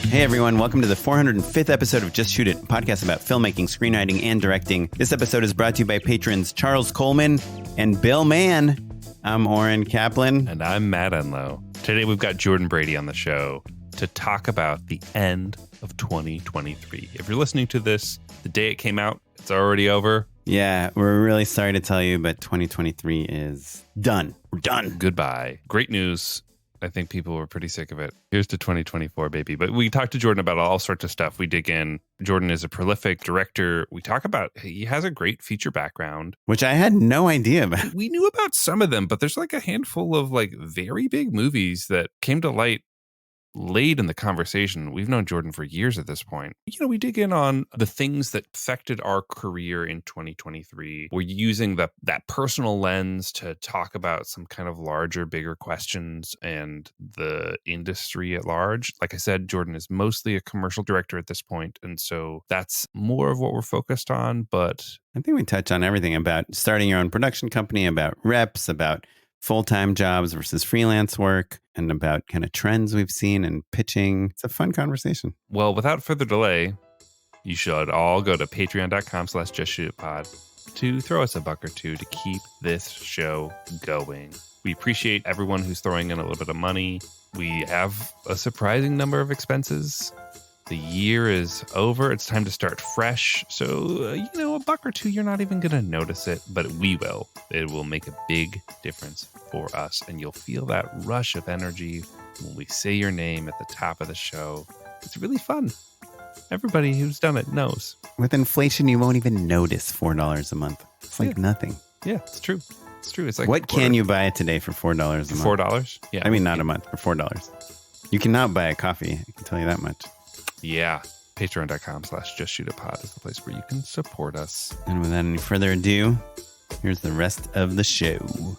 Hey everyone, welcome to the 405th episode of Just Shoot It, a podcast about filmmaking, screenwriting, and directing. This episode is brought to you by patrons Charles Coleman and Bill Mann. I'm Oren Kaplan. And I'm Matt Enlow. Today we've got Jordan Brady on the show to talk about the end of 2023. If you're listening to this the day it came out, it's already over. Yeah, we're really sorry to tell you, but 2023 is done. We're done. Goodbye. Great news. I think people were pretty sick of it. Here's to 2024, baby. But we talked to Jordan about all sorts of stuff. We dig in. Jordan is a prolific director. We talk about, he has a great feature background. Which I had no idea about. We knew about some of them, but there's like a handful of like very big movies that came to light late in the conversation. We've known Jordan for years at this point. You know, we dig in on the things that affected our career in 2023. We're using that personal lens to talk about some kind of larger, bigger questions and the industry at large. Like I said, Jordan is mostly a commercial director at this point, and so that's more of what we're focused on. But I think we touch on everything about starting your own production company, about reps, about full-time jobs versus freelance work, and about kind of trends we've seen and pitching. It's a fun conversation. Well, without further delay, you should all go to patreon.com/justshootitpod to throw us a buck or two to keep this show going. We appreciate everyone who's throwing in a little bit of money. We have a surprising number of expenses. The year is over. It's time to start fresh. So, a buck or two, you're not even going to notice it, but we will. It will make a big difference for us. And you'll feel that rush of energy when we say your name at the top of the show. It's really fun. Everybody who's done it knows. With inflation, you won't even notice $4 a month. It's like nothing. Yeah, it's true. It's true. It's like what can you buy today for $4 a month? $4? Yeah. I mean, not a month, for $4. You cannot buy a coffee. I can tell you that much. Yeah. Patreon.com/justshootitpod is the place where you can support us. And without any further ado, here's the rest of the show.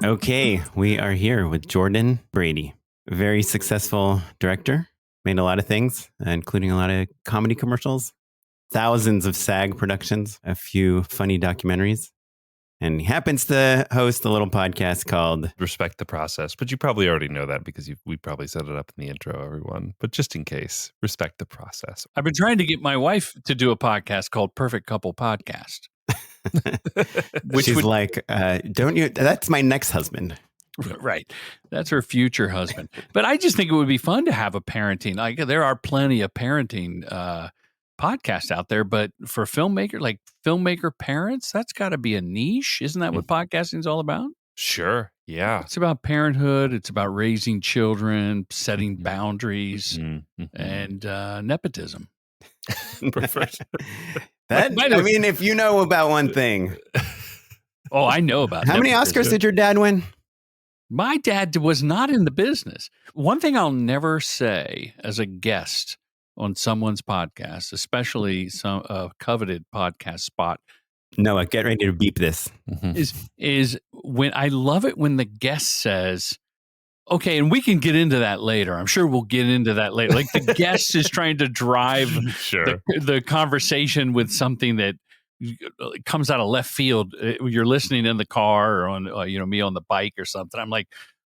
Okay, we are here with Jordan Brady, a very successful director, made a lot of things, including a lot of comedy commercials, thousands of SAG productions, a few funny documentaries. And he happens to host a little podcast called Respect the Process. But you probably already know that because we probably set it up in the intro, everyone. But just in case, Respect the Process. I've been trying to get my wife to do a podcast called Perfect Couple Podcast. She's like, don't you? That's my next husband. Right. That's her future husband. But I just think it would be fun to have a parenting. Like there are plenty of parenting podcasts out there, but for filmmaker parents, that's got to be a niche. Isn't that what podcasting is all about? Sure. Yeah. It's about parenthood. It's about raising children, setting boundaries, and nepotism. Perfect. If you know about one thing. Oh, I know about How many Oscars did your dad win? My dad was not in the business. One thing I'll never say as a guest on someone's podcast, especially some coveted podcast spot. Noah, get ready to beep this. Is when I love it when the guest says, okay, and we can get into that later. I'm sure we'll get into that later. Like the guest is trying to drive the conversation with something that comes out of left field. You're listening in the car or on, me on the bike or something. I'm like,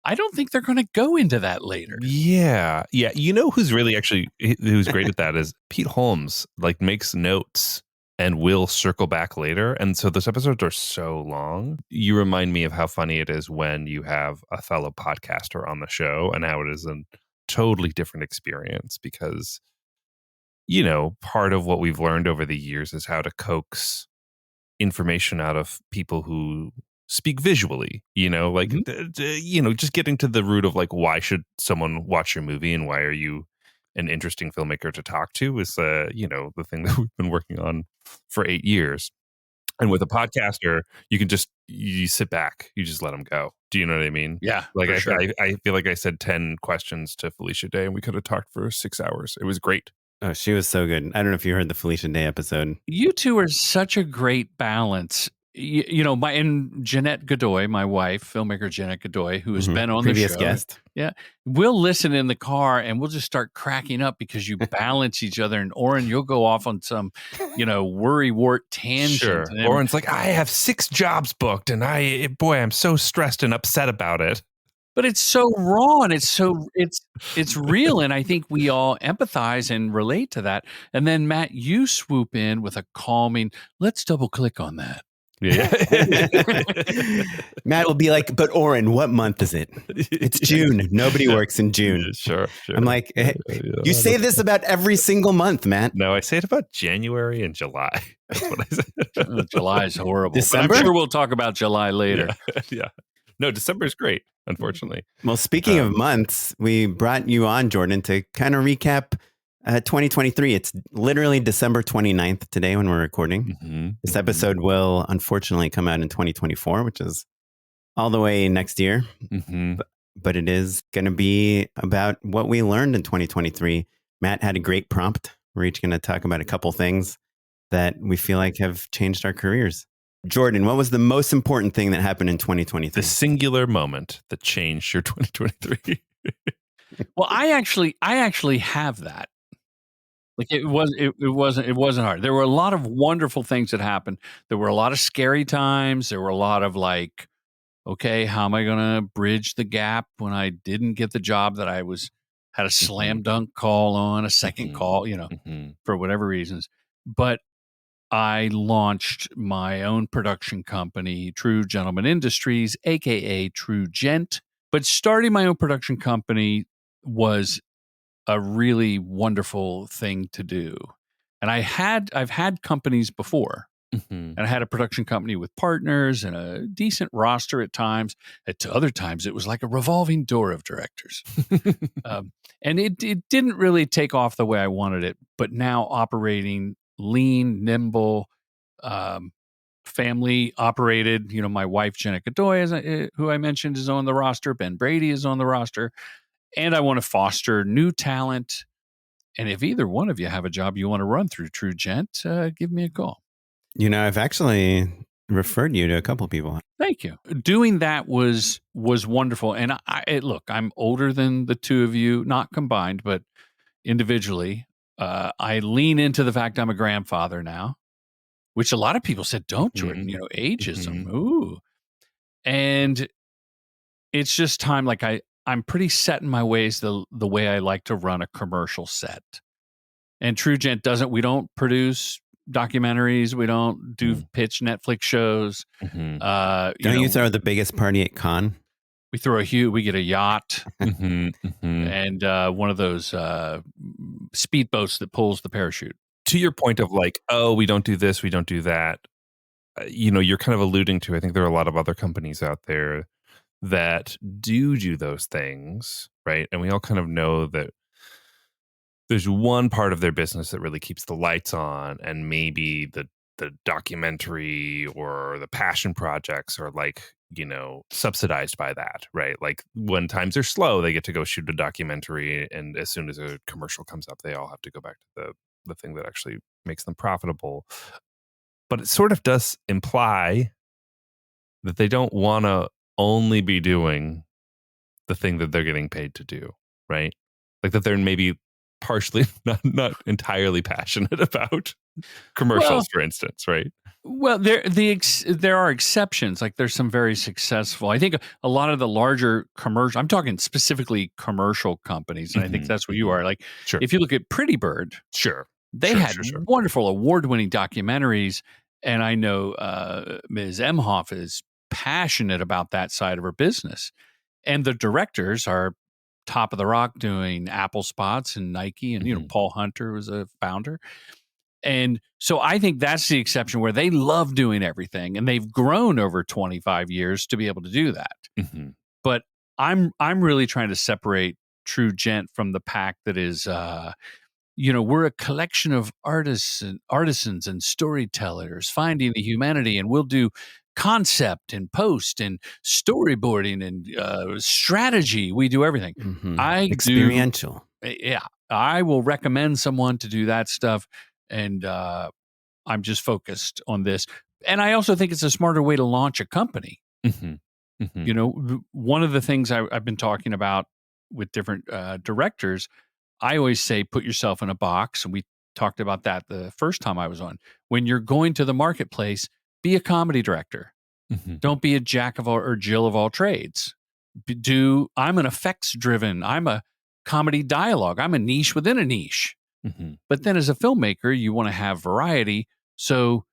I don't think they're going to go into that later. Yeah. Yeah. You know who's who's great at that is Pete Holmes, like makes notes and will circle back later. And so those episodes are so long. You remind me of how funny it is when you have a fellow podcaster on the show and how it is a totally different experience because, part of what we've learned over the years is how to coax information out of people who speak visually, just getting to the root of like, why should someone watch your movie and why are you an interesting filmmaker to talk to is, the thing that we've been working on for 8 years. And with a podcaster, you sit back, you just let them go. Do you know what I mean? Yeah. Like I feel like I said 10 questions to Felicia Day and we could have talked for 6 hours. It was great. Oh, she was so good. I don't know if you heard the Felicia Day episode. You two are such a great balance. And Jeanette Godoy, my wife, filmmaker Jeanette Godoy, who has been on previous the show. Guest. Yeah. We'll listen in the car and we'll just start cracking up because you balance each other. And Oren, you'll go off on some, worrywart tangent. Sure. Oren's like, I have 6 jobs booked and I'm so stressed and upset about it. but it's so raw and it's real. And I think we all empathize and relate to that. And then Matt, you swoop in with a calming, let's double click on that. Yeah. Matt will be like, but Oren, what month is it? It's June. Nobody works in June. Yeah, sure. I'm like, hey, you say this about every single month, Matt. No, I say it about January and July. That's what I say. July is horrible. December? But I'm sure we'll talk about July later. Yeah. No, December is great, unfortunately. Well, speaking of months, we brought you on, Jordan, to kind of recap 2023. It's literally December 29th today when we're recording. This episode will unfortunately come out in 2024, which is all the way next year. But it is going to be about what we learned in 2023. Matt had a great prompt. We're each going to talk about a couple things that we feel like have changed our careers. Jordan, what was the most important thing that happened in 2023? The singular moment that changed your 2023. Well, I actually have that. Like it wasn't hard. There were a lot of wonderful things that happened. There were a lot of scary times. There were a lot of like, okay, how am I going to bridge the gap when I didn't get the job that I had a slam dunk call on, a second call, for whatever reasons. But I launched my own production company, True Gentleman Industries, aka True Gent. But starting my own production company was a really wonderful thing to do. And I've had companies before. And I had a production company with partners and a decent roster at times. At other times, it was like a revolving door of directors. And it didn't really take off the way I wanted it. But now operating lean, nimble, family operated. My wife, Jenica Doy, who I mentioned, is on the roster. Ben Brady is on the roster. And I want to foster new talent. And if either one of you have a job you want to run through True Gent, give me a call. I've actually referred you to a couple of people. Thank you. Doing that was wonderful. And look, I'm older than the two of you, not combined, but individually. I lean into the fact I'm a grandfather now, which a lot of people said, don't, Jordan, ageism. Ooh. And it's just time. Like I'm pretty set in my ways, the way I like to run a commercial set. And True Gent we don't produce documentaries. We don't do pitch Netflix shows. Don't you throw the biggest party at Cannes? We get a yacht and one of those speedboats that pulls the parachute. To your point of like, oh, we don't do this, we don't do that. You're kind of alluding to, I think there are a lot of other companies out there that do those things, right? And we all kind of know that there's one part of their business that really keeps the lights on, and maybe the documentary or the passion projects are like, subsidized by that, right? Like when times are slow, they get to go shoot a documentary, and as soon as a commercial comes up, they all have to go back to the thing that actually makes them profitable. But it sort of does imply that they don't want to only be doing the thing that they're getting paid to do, right? Like that they're maybe partially not entirely passionate about commercials, for instance, right? Well, there are exceptions. Like there's some very successful. I think a lot of the larger commercial. I'm talking specifically commercial companies, and I think that's what you are. Like, if you look at Pretty Bird, they had wonderful award-winning documentaries, and I know Ms. Emhoff is passionate about that side of her business, and the directors are top of the rock doing Apple spots and Nike, and Paul Hunter was a founder. And so I think that's the exception where they love doing everything, and they've grown over 25 years to be able to do that. But I'm really trying to separate True Gent from the pack that is, we're a collection of artisans and storytellers finding the humanity, and we'll do concept and post and storyboarding and strategy. We do everything. Experiential. I will recommend someone to do that stuff. And I'm just focused on this. And I also think it's a smarter way to launch a company. One of the things I've been talking about with different directors, I always say, put yourself in a box. And we talked about that the first time I was on. When you're going to the marketplace, be a comedy director. Don't be a jack of all or Jill of all trades. I'm an effects driven, I'm a comedy dialogue, I'm a niche within a niche. Mm-hmm. But then as a filmmaker, you want to have variety. So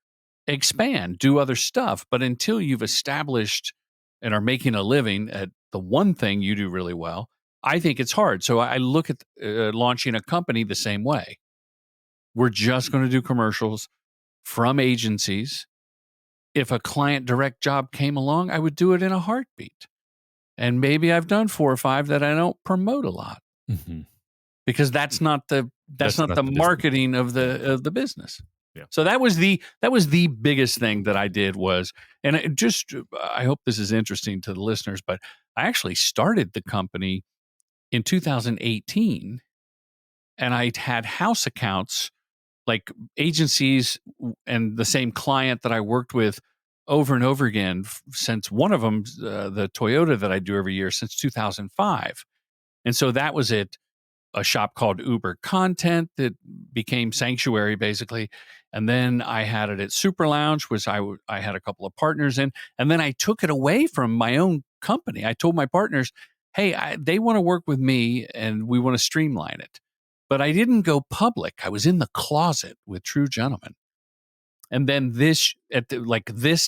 expand, do other stuff. But until you've established and are making a living at the one thing you do really well, I think it's hard. So I look at launching a company the same way. We're just going to do commercials from agencies. If a client direct job came along, I would do it in a heartbeat. And maybe I've done 4 or 5 that I don't promote a lot, because that's not the marketing of the business. Yeah. So that was the biggest thing that I did was, and I hope this is interesting to the listeners, but I actually started the company in 2018, and I had house accounts, like agencies and the same client that I worked with over and over again since one of them, the Toyota that I do every year, since 2005. And so that was it. A shop called Uber Content that became Sanctuary, basically. And then I had it at Super Lounge, which I had a couple of partners in. And then I took it away from my own company. I told my partners, hey, they want to work with me and we want to streamline it. But I didn't go public. I was in the closet with True Gentlemen. And then this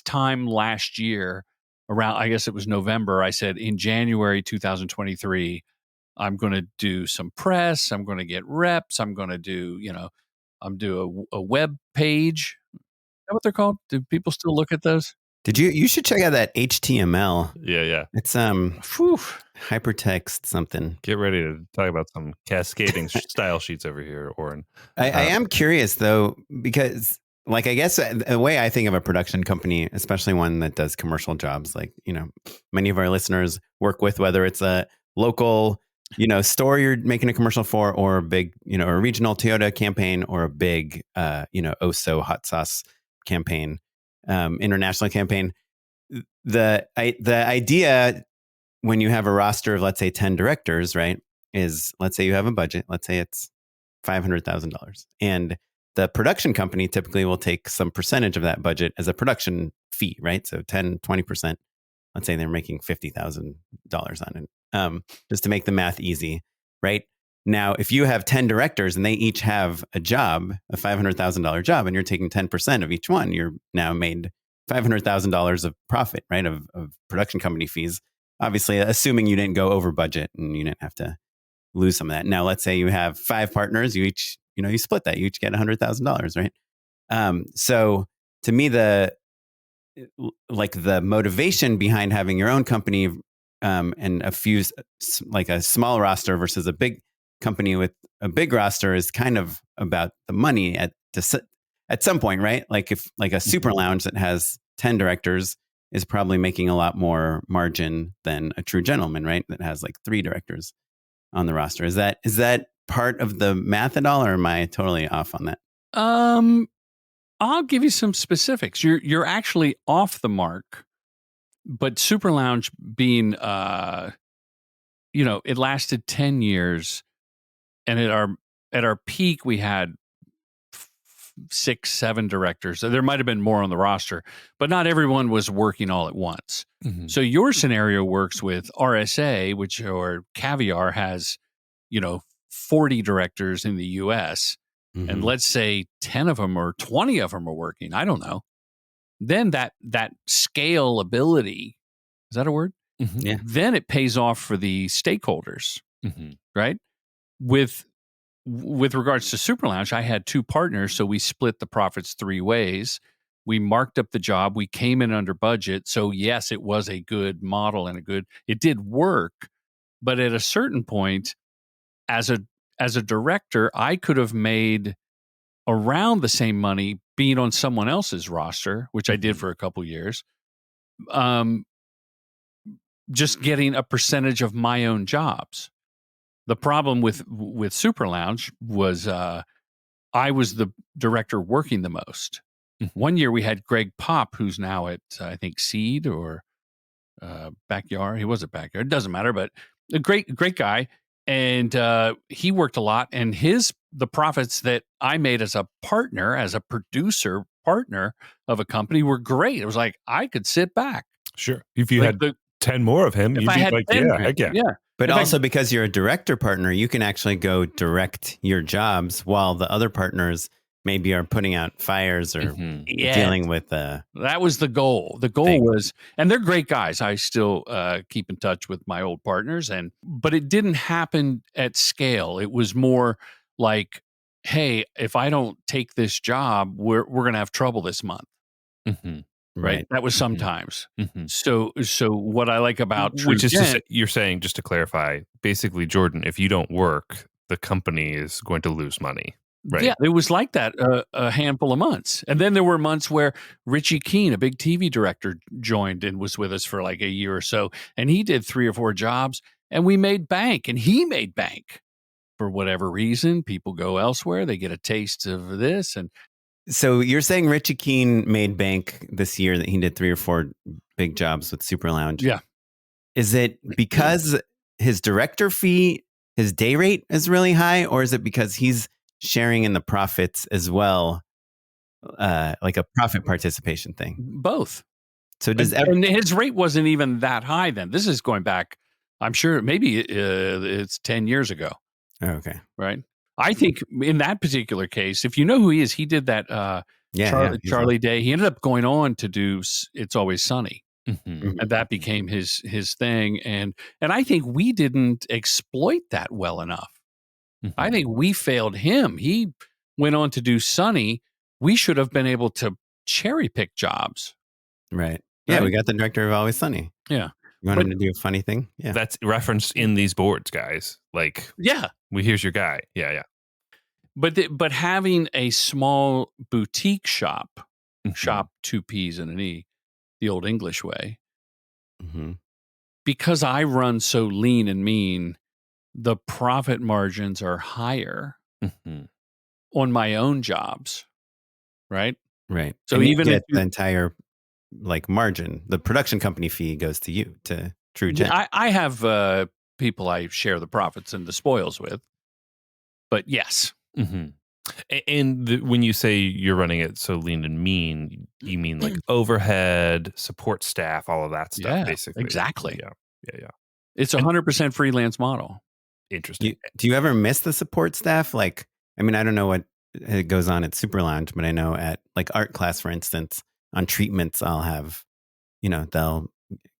time last year, around, I guess it was November, I said, in January 2023, I'm going to do some press. I'm going to get reps. I'm going to do, a web page. Is that what they're called? Do people still look at those? You should check out that HTML. Yeah. It's hypertext something. Get ready to talk about some cascading style sheets over here, Oren. I am curious though, because I guess the way I think of a production company, especially one that does commercial jobs, many of our listeners work with, whether it's a local store you're making a commercial for, or a big, a regional Toyota campaign, or a big, Oso hot sauce campaign, international campaign. The idea when you have a roster of, let's say, 10 directors, right, is, let's say you have a budget, let's say it's $500,000, and the production company typically will take some percentage of that budget as a production fee, right? So 10, 20%. Let's say they're making $50,000 on it. Just to make the math easy, right? Now, if you have 10 directors and they each have a job, a $500,000 job, and you're taking 10% of each one, you're now made $500,000 of profit, right? Of production company fees. Obviously, assuming you didn't go over budget and you didn't have to lose some of that. Now, let's say you have 5 partners, you each, you split that, you each get $100,000, right? So to me, the motivation behind having your own company, and a small roster versus a big company with a big roster, is kind of about the money at some point, right? Like if a Super Lounge that has 10 directors is probably making a lot more margin than a True Gentleman, right? That has 3 directors on the roster. Is that part of the math at all, or am I totally off on that? I'll give you some specifics. You're actually off the mark. But Super Lounge being, it lasted 10 years, and at our peak we had 6, 7 directors. So there might have been more on the roster, but not everyone was working all at once. Mm-hmm. So your scenario works with RSA, or Caviar has, 40 directors in the US, mm-hmm. and let's say 10 of them or 20 of them are working. I don't know. Then that scalability, is that a word? Mm-hmm. Yeah. Then it pays off for the stakeholders, mm-hmm. right? With regards to Super Lounge, I had 2 partners, so we split the profits 3 ways. We marked up the job. We came in under budget. So yes, it was a good model and it did work. But at a certain point, as a director, I could have made around the same money being on someone else's roster, which I did for a couple years, just getting a percentage of my own jobs. The problem with Super Lounge was I was the director working the most. One year we had Greg Pop, who's now at, I think, Seed or Backyard. He was at Backyard. It doesn't matter, but a great guy. And he worked a lot. And the profits that I made as a partner, as a producer partner of a company, were great. It was like I could sit back. Sure. If you had 10 more of him, If you'd I be had like, 10, yeah, heck yeah. But If also because you're a director partner, you can actually go direct your jobs while the other partners maybe are putting out fires or dealing with that was the goal. The goal thing. was, and they're great guys. I still keep in touch with my old partners, but it didn't happen at scale. It was more like, hey, if I don't take this job, we're going to have trouble this month. Right. That was sometimes. So what I like about which is to say, you're saying, just to clarify, basically, Jordan, if you don't work, the company is going to lose money. Right. Yeah, it was like that a handful of months. And then there were months where Richie Keene, a big TV director, joined and was with us for like a year or so. And he did 3 or 4 jobs and we made bank and he made bank. For whatever reason, people go elsewhere. They get a taste of this. And so you're saying Richie Keene made bank this year that he did 3 or 4 big jobs with Super Lounge. Yeah. Is it because his director fee, his day rate is really high, or is it because he's sharing in the profits as well, like a profit participation thing? Both. So does and his rate wasn't even that high then. This is going back, I'm sure maybe it's 10 years ago. Oh, okay. Right. I think in that particular case, if you know who he is, he did that Charlie Day. He ended up going on to do It's Always Sunny. And that became his thing. And I think we didn't exploit that well enough. I think we failed him. He went on to do Sunny. We should have been able to cherry pick jobs. Right. Yeah, we got the director of Always Sunny. Yeah. You want him to do a funny thing? Yeah. That's referenced in these boards, guys. Like, here's your guy. Yeah. But having a small boutique shop, 2 P's and an E, the old English way, because I run so lean and mean, the profit margins are higher on my own jobs, right? Right. So and even you get the entire like margin, the production company fee goes to you, to True Gent. I have people I share the profits and the spoils with, but yes. And when you say you're running it so lean and mean, you mean like overhead, support staff, all of that stuff, basically. Exactly. Yeah. It's 100% freelance model. Interesting. Do you ever miss the support staff? Like, I mean, I don't know what goes on at Super Lounge, but I know at like art class, for instance, on treatments, I'll have, they'll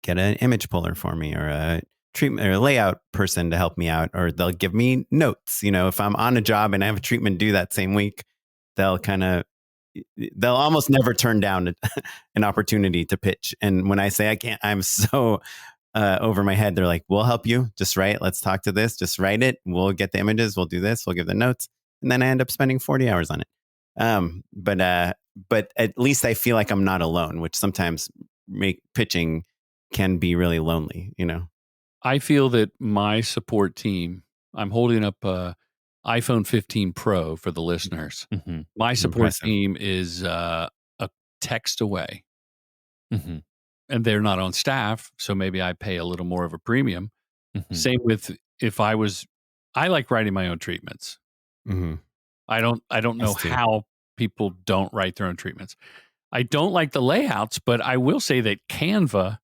get an image puller for me or a treatment or a layout person to help me out, or they'll give me notes. If I'm on a job and I have a treatment due that same week, they'll almost never turn down an opportunity to pitch. And when I say I can't, I'm so over my head, they're like, we'll help you. Just write. Let's talk to this. Just write it. We'll get the images. We'll do this. We'll give the notes. And then I end up spending 40 hours on it. But at least I feel like I'm not alone, which sometimes pitching can be really lonely, I feel that my support team, I'm holding up a iPhone 15 Pro for the listeners. My support team is a text away. And they're not on staff, so maybe I pay a little more of a premium. Same with I like writing my own treatments. I don't know how people don't write their own treatments. I don't like the layouts, but I will say that Canva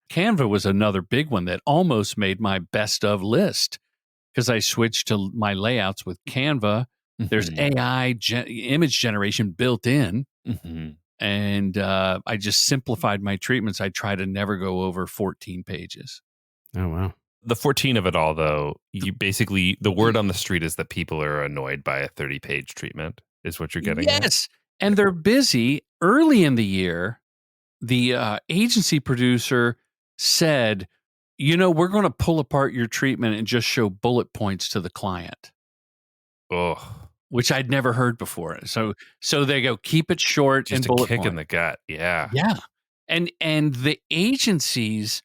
was another big one that almost made my best of list because I switched to my layouts with Canva. There's AI image generation built in. And I just simplified my treatments. I try to never go over 14 pages. Oh, wow. The 14 of it all, though, you basically, the word on the street is that people are annoyed by a 30-page treatment, is what you're getting at. Yes. And they're busy. Early in the year, the agency producer said, we're going to pull apart your treatment and just show bullet points to the client. Oh. Which I'd never heard before. So they go, keep it short just and bullet kick point. In the gut. Yeah. Yeah. And the agencies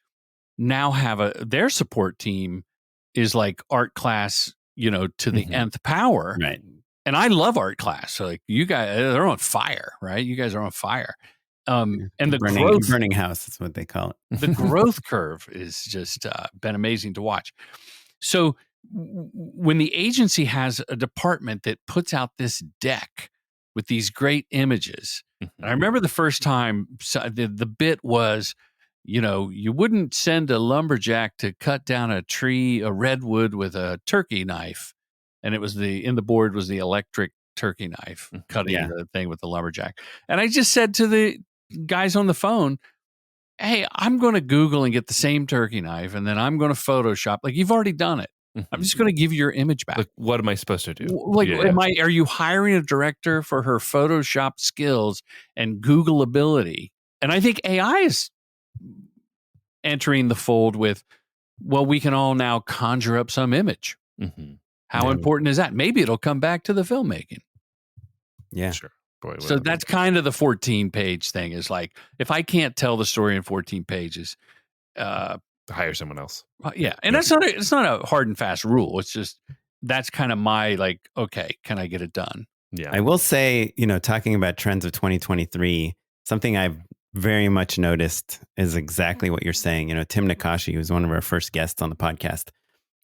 now have their support team is like art class, to the nth power. Right. And I love art class. So like you guys, they're on fire, right? You guys are on fire. And the burning house is what they call it. The growth curve is just been amazing to watch. So when the agency has a department that puts out this deck with these great images, and I remember the first time the bit was, you wouldn't send a lumberjack to cut down a tree, a redwood, with a turkey knife. And it was in the board was the electric turkey knife cutting the thing with the lumberjack. And I just said to the guys on the phone, hey, I'm going to Google and get the same turkey knife, and then I'm going to Photoshop. Like, you've already done it. I'm just going to give you your image back. Like, what am I supposed to do? Like, are you hiring a director for her Photoshop skills and Google ability? And I think AI is entering the fold with, well, we can all now conjure up some image. How important is that? Maybe it'll come back to the filmmaking. Yeah. Sure. Boy, so that's kind of the 14-page thing, is like, if I can't tell the story in 14 pages, hire someone else. Yeah. And it's not a hard and fast rule. It's just, that's kind of my, like, okay, can I get it done? Yeah. I will say, talking about trends of 2023, something I've very much noticed is exactly what you're saying. Tim Nakashi, who's one of our first guests on the podcast,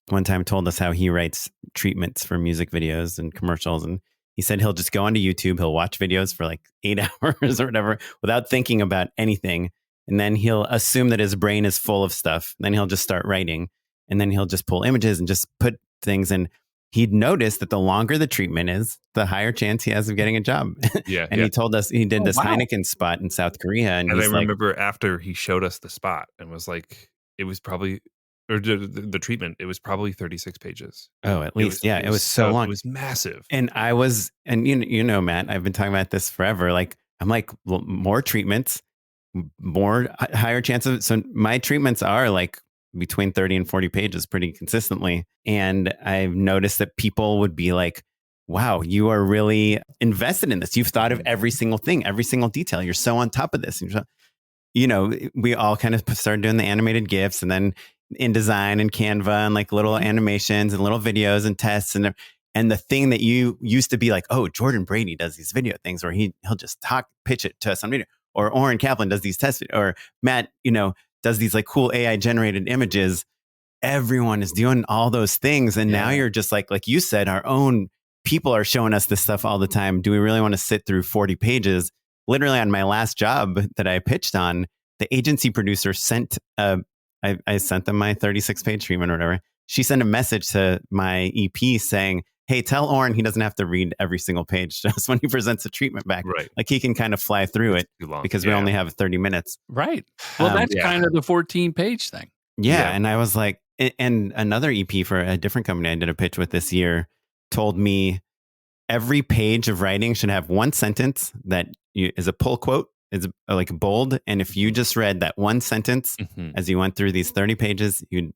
one time told us how he writes treatments for music videos and commercials. And he said he'll just go onto YouTube, he'll watch videos for like 8 hours or whatever without thinking about anything. And then he'll assume that his brain is full of stuff. Then he'll just start writing. And then he'll just pull images and just put things. And he'd noticed that the longer the treatment is, the higher chance he has of getting a job. Yeah. And he told us he did this Heineken spot in South Korea. And I remember after he showed us the spot and was like, it was probably, or the treatment, it was probably 36 pages. Oh, at least. It was so long. It was massive. And Matt, I've been talking about this forever. Like, I'm like, well, more treatments, more higher chances. So my treatments are like between 30 and 40 pages pretty consistently. And I've noticed that people would be like, wow, you are really invested in this. You've thought of every single thing, every single detail. You're so on top of this. We all kind of started doing the animated GIFs, and then InDesign and Canva and like little animations and little videos and tests. And the thing that you used to be like, oh, Jordan Brady does these video things where he'll just pitch it to us on video, or Oren Kaplan does these tests, or Matt, does these like cool AI generated images. Everyone is doing all those things. And now you're just like you said, our own people are showing us this stuff all the time. Do we really want to sit through 40 pages? Literally on my last job that I pitched on, the agency producer sent, I sent them my 36-page treatment or whatever. She sent a message to my EP saying, hey, tell Oren he doesn't have to read every single page just when he presents the treatment back. Right. Like, he can kind of fly through it because we only have 30 minutes. Right. Well, that's kind of the 14-page thing. Yeah. And I was like, and another EP for a different company I did a pitch with this year told me every page of writing should have one sentence that is a pull quote. It's like bold. And if you just read that one sentence as you went through these 30 pages, you'd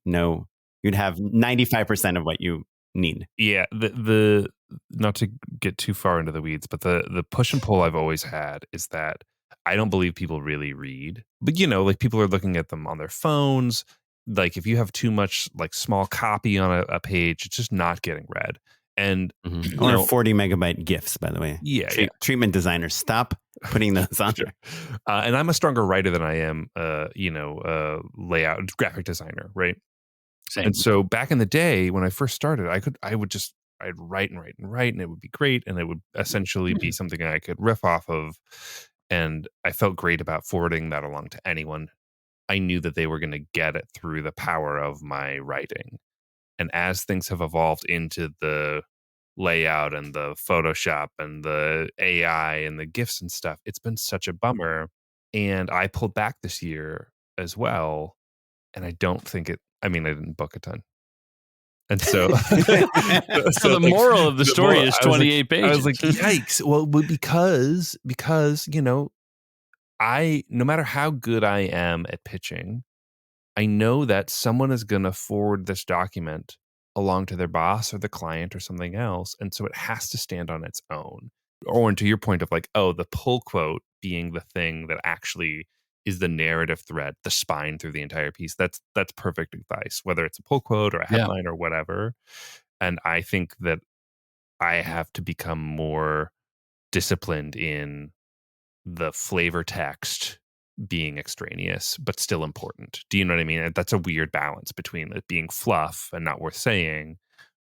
have 95% of what you need. Yeah. The not to get too far into the weeds, but the push and pull I've always had is that I don't believe people really read. But, like, people are looking at them on their phones. Like, if you have too much like small copy on a page, it's just not getting read. And or 40 megabyte GIFs, by the way. Yeah. Treatment designers, stop putting those on there. And I'm a stronger writer than I am, layout graphic designer, right? Same. And so back in the day when I first started, I'd write and write and write, and it would be great, and it would essentially be something I could riff off of, and I felt great about forwarding that along to anyone. I knew that they were going to get it through the power of my writing. And as things have evolved into the layout and the Photoshop and the AI and the GIFs and stuff, it's been such a bummer. And I pulled back this year as well. And I don't think I didn't book a ton. And so, the moral of the story is 28 pages. I was like, yikes. Well, because, no matter how good I am at pitching, I know that someone is going to forward this document along to their boss or the client or something else. And so it has to stand on its own. Or to your point of like, the pull quote being the thing that actually is the narrative thread, the spine through the entire piece. That's perfect advice, whether it's a pull quote or a headline or whatever. And I think that I have to become more disciplined in the flavor text being extraneous, but still important. Do you know what I mean? That's a weird balance between it being fluff and not worth saying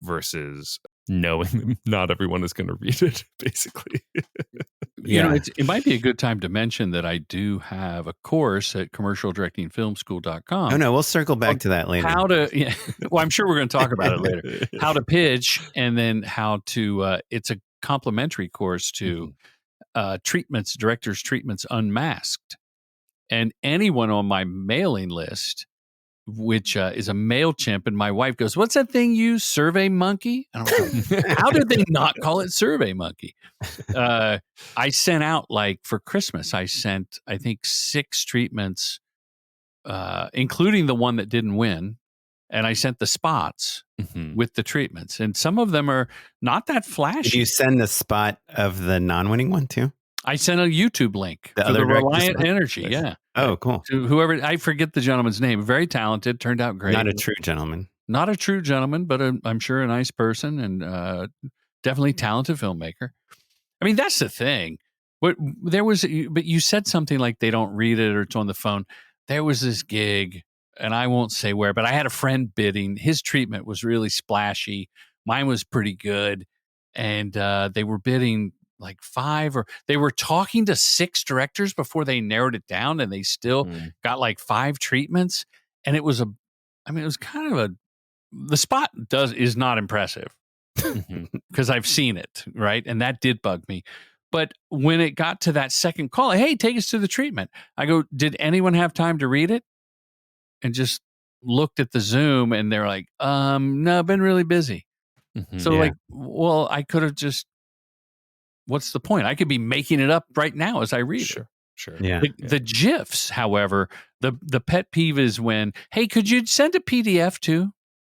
versus knowing not everyone is going to read it, basically. it might be a good time to mention that I do have a course at commercialdirectingfilmschool.com. Oh no, we'll circle back to that later. Well, I'm sure we're going to talk about it later. How to pitch, and then how to. It's a complimentary course to directors' treatments unmasked, and anyone on my mailing list, which is a MailChimp, and my wife goes, "What's that thing you use? Survey Monkey?" And I'm like, how did they not call it Survey Monkey? I sent out, like, for Christmas, I sent, I think, 6 treatments, including the one that didn't win. And I sent the spots with the treatments. And some of them are not that flashy. Did you send the spot of the non-winning one too? I sent a YouTube link for the Reliant Energy. Yeah. Oh, cool. To whoever, I forget the gentleman's name. Very talented. Turned out great. Not a true gentleman. Not a true gentleman, but I'm sure a nice person, and definitely talented filmmaker. I mean, that's the thing. But you said something like they don't read it or it's on the phone. There was this gig, and I won't say where, but I had a friend bidding. His treatment was really splashy. Mine was pretty good. And they were bidding like 5, or they were talking to 6 directors before they narrowed it down, and they still got like 5 treatments. And it was it was kind of the spot is not impressive because I've seen it, right? And that did bug me. But when it got to that second call, hey, take us to the treatment. I go, did anyone have time to read it? And just looked at the Zoom, and they're like, no, I've been really busy. So well, I could have just, what's the point? I could be making it up right now as I read it. Sure. Yeah. The GIFs, however, the pet peeve is when, hey, could you send a PDF too?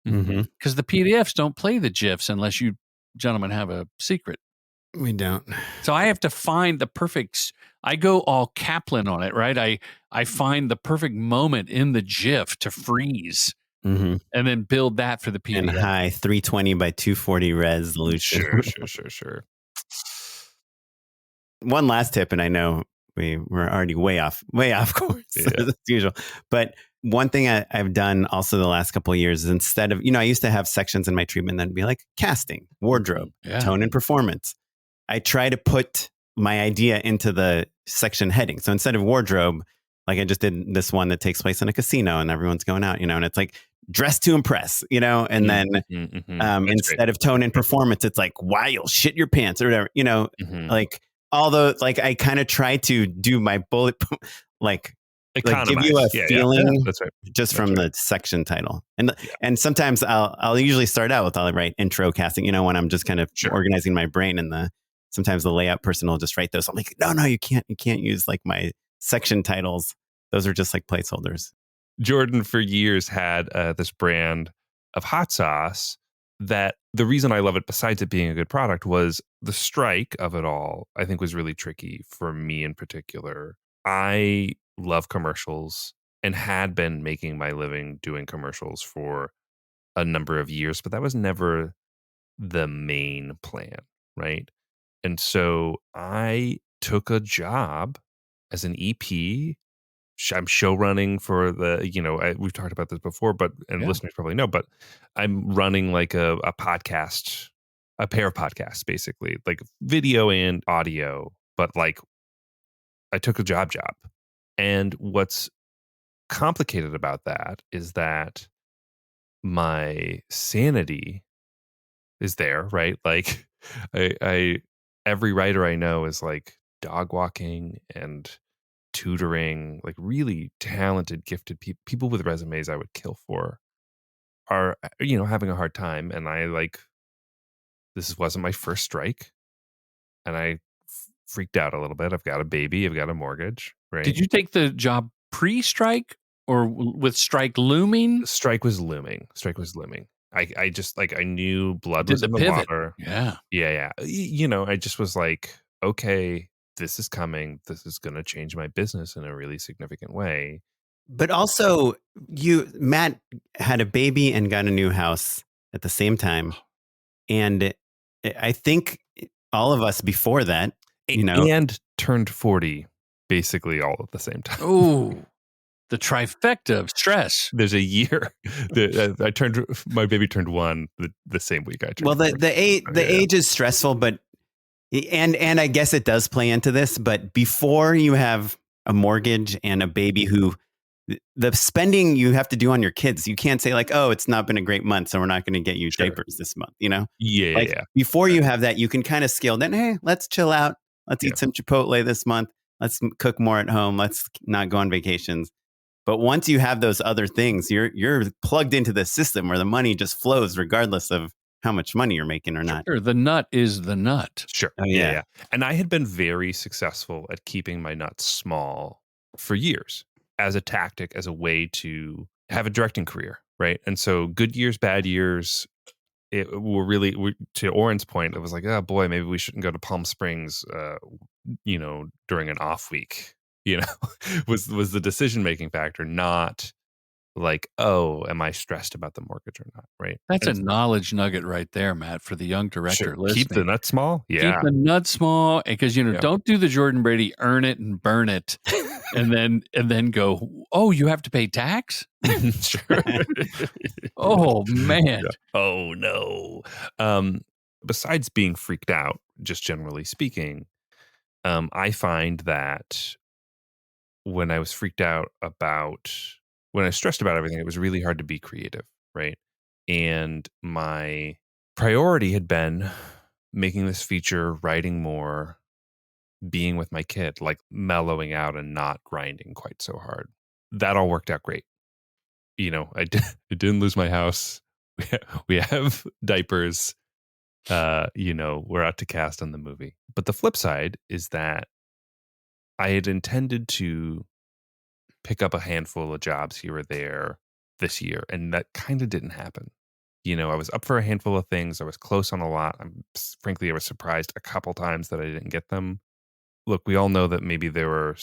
Because the PDFs don't play the GIFs unless you gentlemen have a secret. We don't. So I have to find the perfect. I go all Kaplan on it, right? I find the perfect moment in the GIF to freeze, and then build that for the PDF. And high 320 by 240 resolution. Sure. One last tip, and I know we're already way off course as usual. But one thing I've done also the last couple of years is, instead of, I used to have sections in my treatment that'd be like casting, wardrobe, tone and performance. I try to put my idea into the section heading. So instead of wardrobe, like I just did this one that takes place in a casino and everyone's going out, and it's like dress to impress, and then instead of tone and performance, it's like, why you'll shit your pants or whatever, like, although, like, I kind of try to do my bullet, like give you a feeling that's right. just from the section title. And sometimes I'll usually start out with, I'll write intro casting, when I'm just kind of organizing my brain, and sometimes the layout person will just write those. I'm like, no, you can't use like my section titles. Those are just like placeholders. Jordan for years had this brand of hot sauce that the reason I love it, besides it being a good product, was the strike of it all, I think, was really tricky for me in particular. I love commercials and had been making my living doing commercials for a number of years, but that was never the main plan, right? And so I took a job as an EP. I'm show running for we've talked about this before, listeners probably know, but I'm running like a podcast, a pair of podcasts, basically, like video and audio, but like I took a job. And what's complicated about that is that my sanity is there, right? Like I every writer I know is like dog walking and tutoring, like really talented, gifted people with resumes I would kill for are, having a hard time. And this wasn't my first strike. And I freaked out a little bit. I've got a baby. I've got a mortgage. Right. Did you take the job pre-strike or with strike looming? Strike was looming. I just I knew blood was in the water. Yeah. I just was like, okay, this is coming. This is going to change my business in a really significant way. But also, Matt had a baby and got a new house at the same time. And I think all of us before that, and turned 40 basically all at the same time. Oh, the trifecta of stress. There's a year. My baby turned 1 the same week I turned. Well, the age is stressful, but And I guess it does play into this, but before you have a mortgage and a baby the spending you have to do on your kids, you can't say like, oh, it's not been a great month, so we're not going to get you diapers this month, Yeah. Before you have that, you can kind of scale down. Hey, let's chill out. Let's eat some Chipotle this month. Let's cook more at home. Let's not go on vacations. But once you have those other things, you're plugged into the system where the money just flows regardless of how much money you're making or not. Sure, the nut is the nut. Sure. Oh, yeah. And I had been very successful at keeping my nuts small for years as a tactic, as a way to have a directing career, right? And so good years, bad years, to Oren's point, it was like, oh boy, maybe we shouldn't go to Palm Springs, during an off week, was the decision-making factor, not like, oh, am I stressed about the mortgage or not? Right. That's a knowledge nugget right there, Matt, for the young director listening. Keep the nut small. Yeah. Keep the nut small. Because, don't do the Jordan Brady, earn it and burn it. and then go, oh, you have to pay tax? Sure. Oh, man. Oh, no. Besides being freaked out, just generally speaking, I find that when I was freaked out when I was stressed about everything, it was really hard to be creative, right? And my priority had been making this feature, writing more, being with my kid, like mellowing out and not grinding quite so hard. That all worked out great. I didn't lose my house. We have diapers. We're out to cast on the movie. But the flip side is that I had intended to pick up a handful of jobs here or there this year, and that kind of didn't happen. I was up for a handful of things. I was close on a lot. Frankly, I was surprised a couple times that I didn't get them. Look, we all know that maybe there were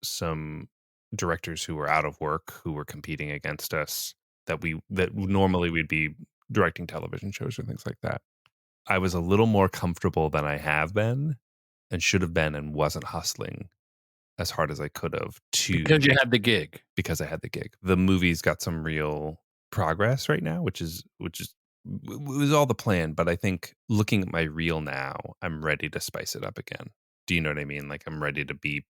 some directors who were out of work, who were competing against us, that normally we'd be directing television shows or things like that. I was a little more comfortable than I have been and should have been, and wasn't hustling as hard as I could have because you had the gig. Because I had the gig. The movie's got some real progress right now, which was all the plan. But I think looking at my reel now, I'm ready to spice it up again. Do you know what I mean? Like, I'm ready to be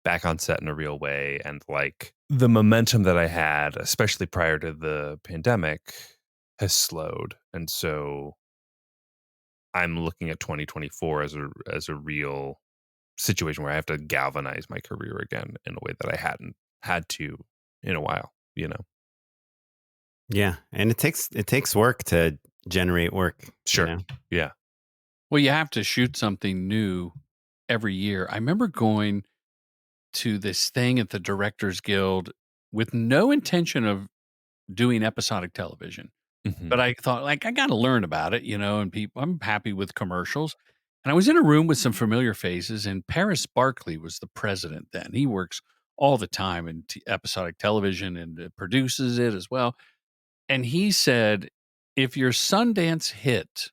back on set in a real way. And like the momentum that I had, especially prior to the pandemic, has slowed. And so I'm looking at 2024 as a real situation where I have to galvanize my career again in a way that I hadn't had to in a while, Yeah. And it takes work to generate work. Sure. Yeah. Well, you have to shoot something new every year. I remember going to this thing at the Directors Guild with no intention of doing episodic television. Mm-hmm. But I thought, like, I got to learn about it, and I'm happy with commercials. And I was in a room with some familiar faces, and Paris Barkley was the president then. He works all the time in episodic television and produces it as well. And he said, if your Sundance hit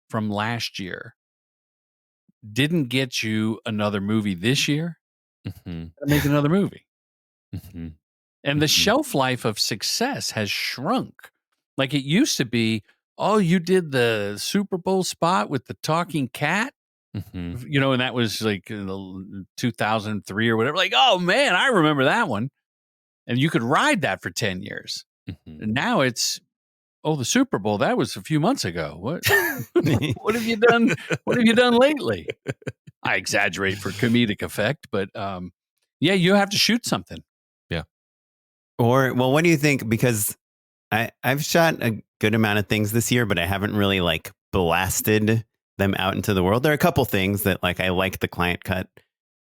from last year didn't get you another movie this year, make another movie. Mm-hmm. And the shelf life of success has shrunk. Like it used to be, oh, you did the Super Bowl spot with the talking cat, and that was like in 2003 or whatever. Like, oh man, I remember that one. And you could ride that for 10 years. And now it's, oh, the Super Bowl, that was a few months ago. What have you done? What have you done lately? I exaggerate for comedic effect, but yeah, you have to shoot something. Yeah. Or, well, what do you think? Because I've shot a good amount of things this year, but I haven't really like blasted them out into the world. There are a couple things that like I liked the client cut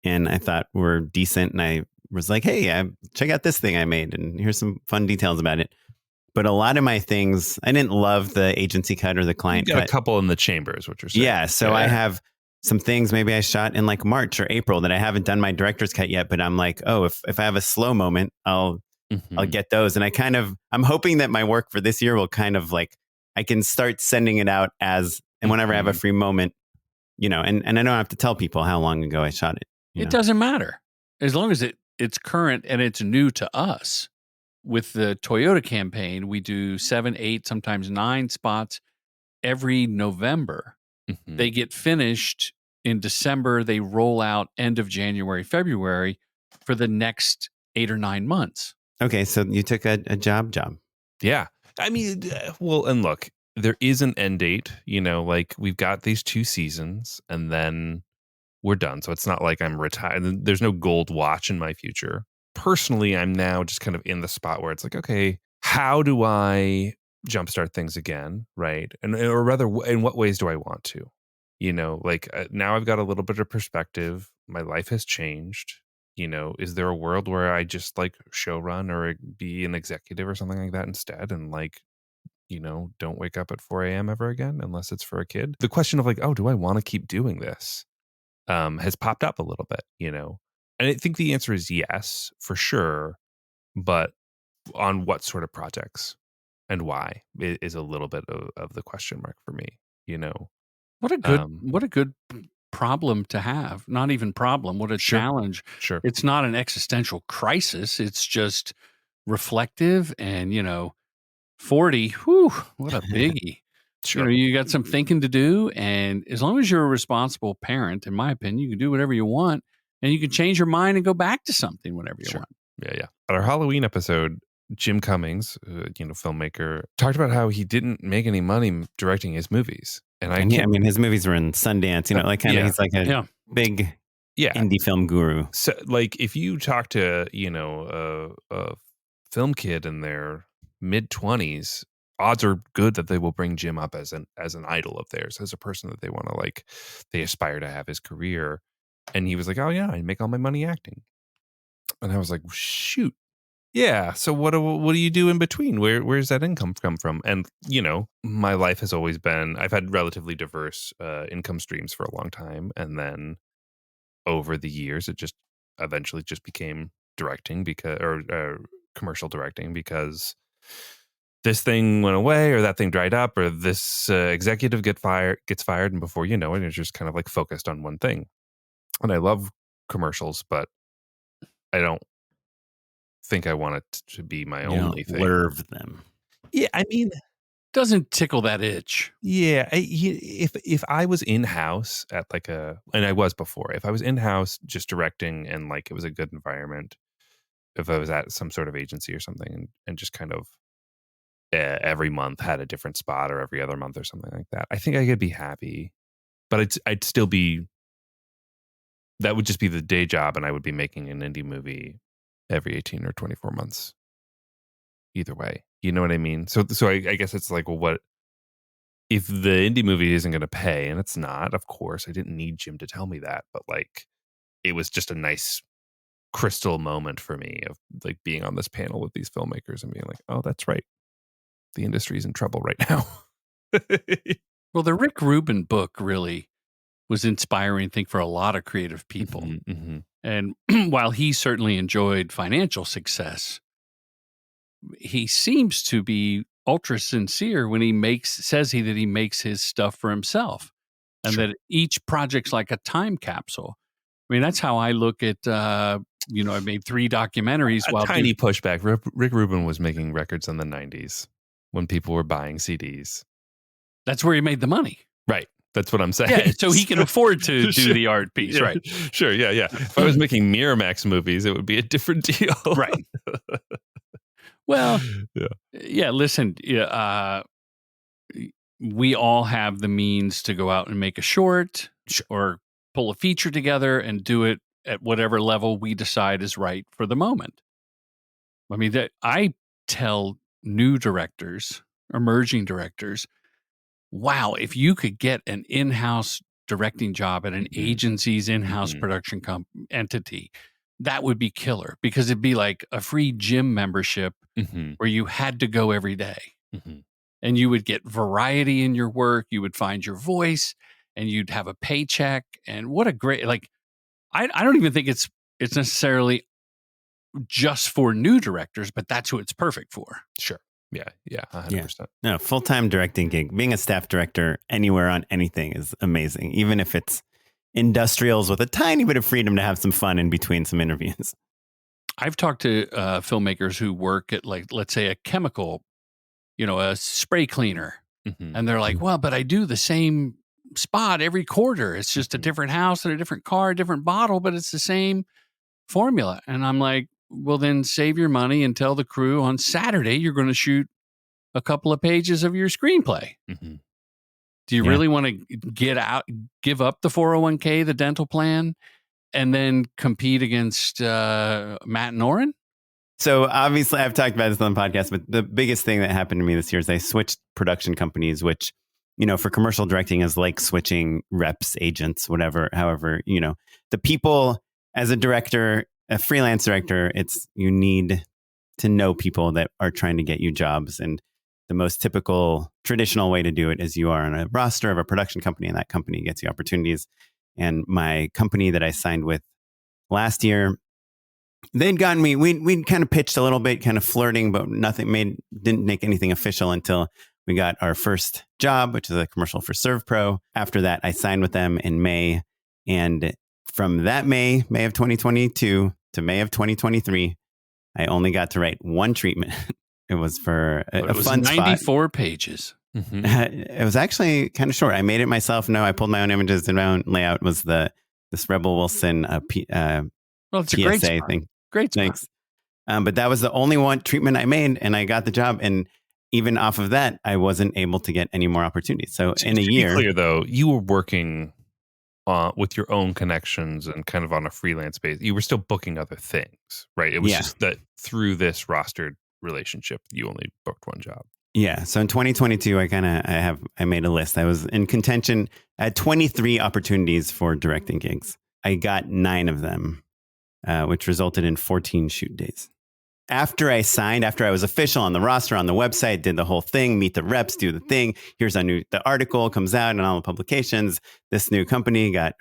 and I thought were decent. And I was like, hey, check out this thing I made and here's some fun details about it. But a lot of my things, I didn't love the agency cut or the client cut. A couple in the chamber is what you're saying. Yeah. So I have some things maybe I shot in like March or April that I haven't done my director's cut yet, but I'm like, oh, if I have a slow moment, I'll get those. And I'm hoping that my work for this year will kind of like, I can start sending it out and whenever I have a free moment, and I don't have to tell people how long ago I shot it. It doesn't matter as long as it's current and it's new to us. With the Toyota campaign, we do 7, 8, sometimes 9 spots every November. They get finished in December, they roll out end of January, February for the next 8 or 9 months. Okay, so you took a job. Yeah. I mean, well, and look, there is an end date, like we've got these 2 seasons and then we're done. So it's not like I'm retired. There's no gold watch in my future. Personally, I'm now just kind of in the spot where it's like, okay, how do I jumpstart things again? Right. Or rather, in what ways do I want to? Now I've got a little bit of perspective. My life has changed. Is there a world where I just like showrun or be an executive or something like that instead? And don't wake up at 4 a.m. ever again, unless it's for a kid. The question of like, oh, do I want to keep doing this? Has popped up a little bit, and I think the answer is yes, for sure. But on what sort of projects and why is a little bit of the question mark for me, What a good problem to have. Not even problem. What a Sure. challenge. Sure. It's not an existential crisis. It's just reflective and, 40, whew, what a biggie. Sure. You got some thinking to do. And as long as you're a responsible parent, in my opinion, you can do whatever you want and you can change your mind and go back to something whenever you want. Yeah. At our Halloween episode, Jim Cummings, filmmaker, talked about how he didn't make any money directing his movies. And his movies were in Sundance, he's like a big indie film guru. So like if you talk to, a film kid in their mid-20s, odds are good that they will bring Jim up as an idol of theirs, as a person that they want to they aspire to have his career. And he was like, oh yeah, I make all my money acting. And I was like, shoot. Yeah. So what do you do in between? Where's that income come from? And, my life has always been, I've had relatively diverse income streams for a long time. And then over the years, it just eventually just became directing or commercial directing, because this thing went away or that thing dried up or this executive gets fired. And before you know it, it's just kind of like focused on one thing. And I love commercials, but I don't think I want it to be my only thing. Blurb them. Yeah, I mean, doesn't tickle that itch. Yeah, if I was in house at and I was before, if I was in house just directing and it was a good environment, if I was at some sort of agency or something and just kind of every month had a different spot or every other month or something like that, I think I could be happy. But I'd still be, that would just be the day job, and I would be making an indie movie every 18 or 24 months. Either way, you know what I mean? So I guess it's like, well, what if the indie movie isn't going to pay? And it's not, of course. I didn't need Jim to tell me that, but it was just a nice crystal moment for me of being on this panel with these filmmakers and being like, oh, that's right. The industry's in trouble right now. Well, the Rick Rubin book really was inspiring, I think, for a lot of creative people. Mm-hmm. And while he certainly enjoyed financial success, he seems to be ultra sincere when he says that he makes his stuff for himself, and that each project's like a time capsule. I mean, that's how I look at, I made 3 documentaries. Tiny pushback. Rick Rubin was making records in the 90s when people were buying CDs. That's where he made the money. Right. That's what I'm saying. Yeah, so he can afford to do the art piece, yeah, right? Sure, yeah. If I was making Miramax movies, it would be a different deal. Right. Well, listen, we all have the means to go out and make a short or pull a feature together and do it at whatever level we decide is right for the moment. I mean, I tell new directors, emerging directors, wow, if you could get an in-house directing job at an agency's in-house production entity, that would be killer, because it'd be like a free gym membership where you had to go every day. And you would get variety in your work. You would find your voice and you'd have a paycheck. And what a great, I don't even think it's necessarily just for new directors, but that's who it's perfect for. Sure. Yeah. 100%. No, full-time directing gig. Being a staff director anywhere on anything is amazing, even if it's industrials with a tiny bit of freedom to have some fun in between some interviews. I've talked to filmmakers who work at, let's say, a chemical, a spray cleaner. And they're like, well, but I do the same spot every quarter. It's just a different house and a different car, a different bottle, but it's the same formula. And I'm like, well, then save your money and tell the crew on Saturday you're going to shoot a couple of pages of your screenplay. Mm-hmm. Do you really want to give up the 401k, the dental plan, and then compete against Matt and Oren? So obviously, I've talked about this on the podcast, but the biggest thing that happened to me this year is I switched production companies, which, for commercial directing is like switching reps, agents, whatever. However, the people as a director, a freelance director, you need to know people that are trying to get you jobs. And the most typical traditional way to do it is you are on a roster of a production company, and that company gets you opportunities. And my company that I signed with last year, they'd gotten me, we'd kind of pitched a little bit, kind of flirting, but didn't make anything official until we got our first job, which is a commercial for ServPro. After that, I signed with them in May. And from that May of 2022 to May of 2023, I only got to write one treatment. It was for a fun 94 spot. pages. Mm-hmm. It was actually kind of short. I made it myself. No, I pulled my own images, and my own layout was this Rebel Wilson well, it's PSA a great spot. thing. Great spot. Thanks. But that was the only one treatment I made, and I got the job. And even off of that, I wasn't able to get any more opportunities. So in a year, to be clear though, you were working with your own connections and kind of on a freelance basis. You were still booking other things, right? It was just that through this rostered relationship, you only booked one job. Yeah. So in 2022, I made a list. I was in contention. I had 23 opportunities for directing gigs. I got 9 of them, which resulted in 14 shoot days. After I was official on the roster, on the website, did the whole thing, meet the reps, do the thing. Here's the article comes out in all the publications. This company got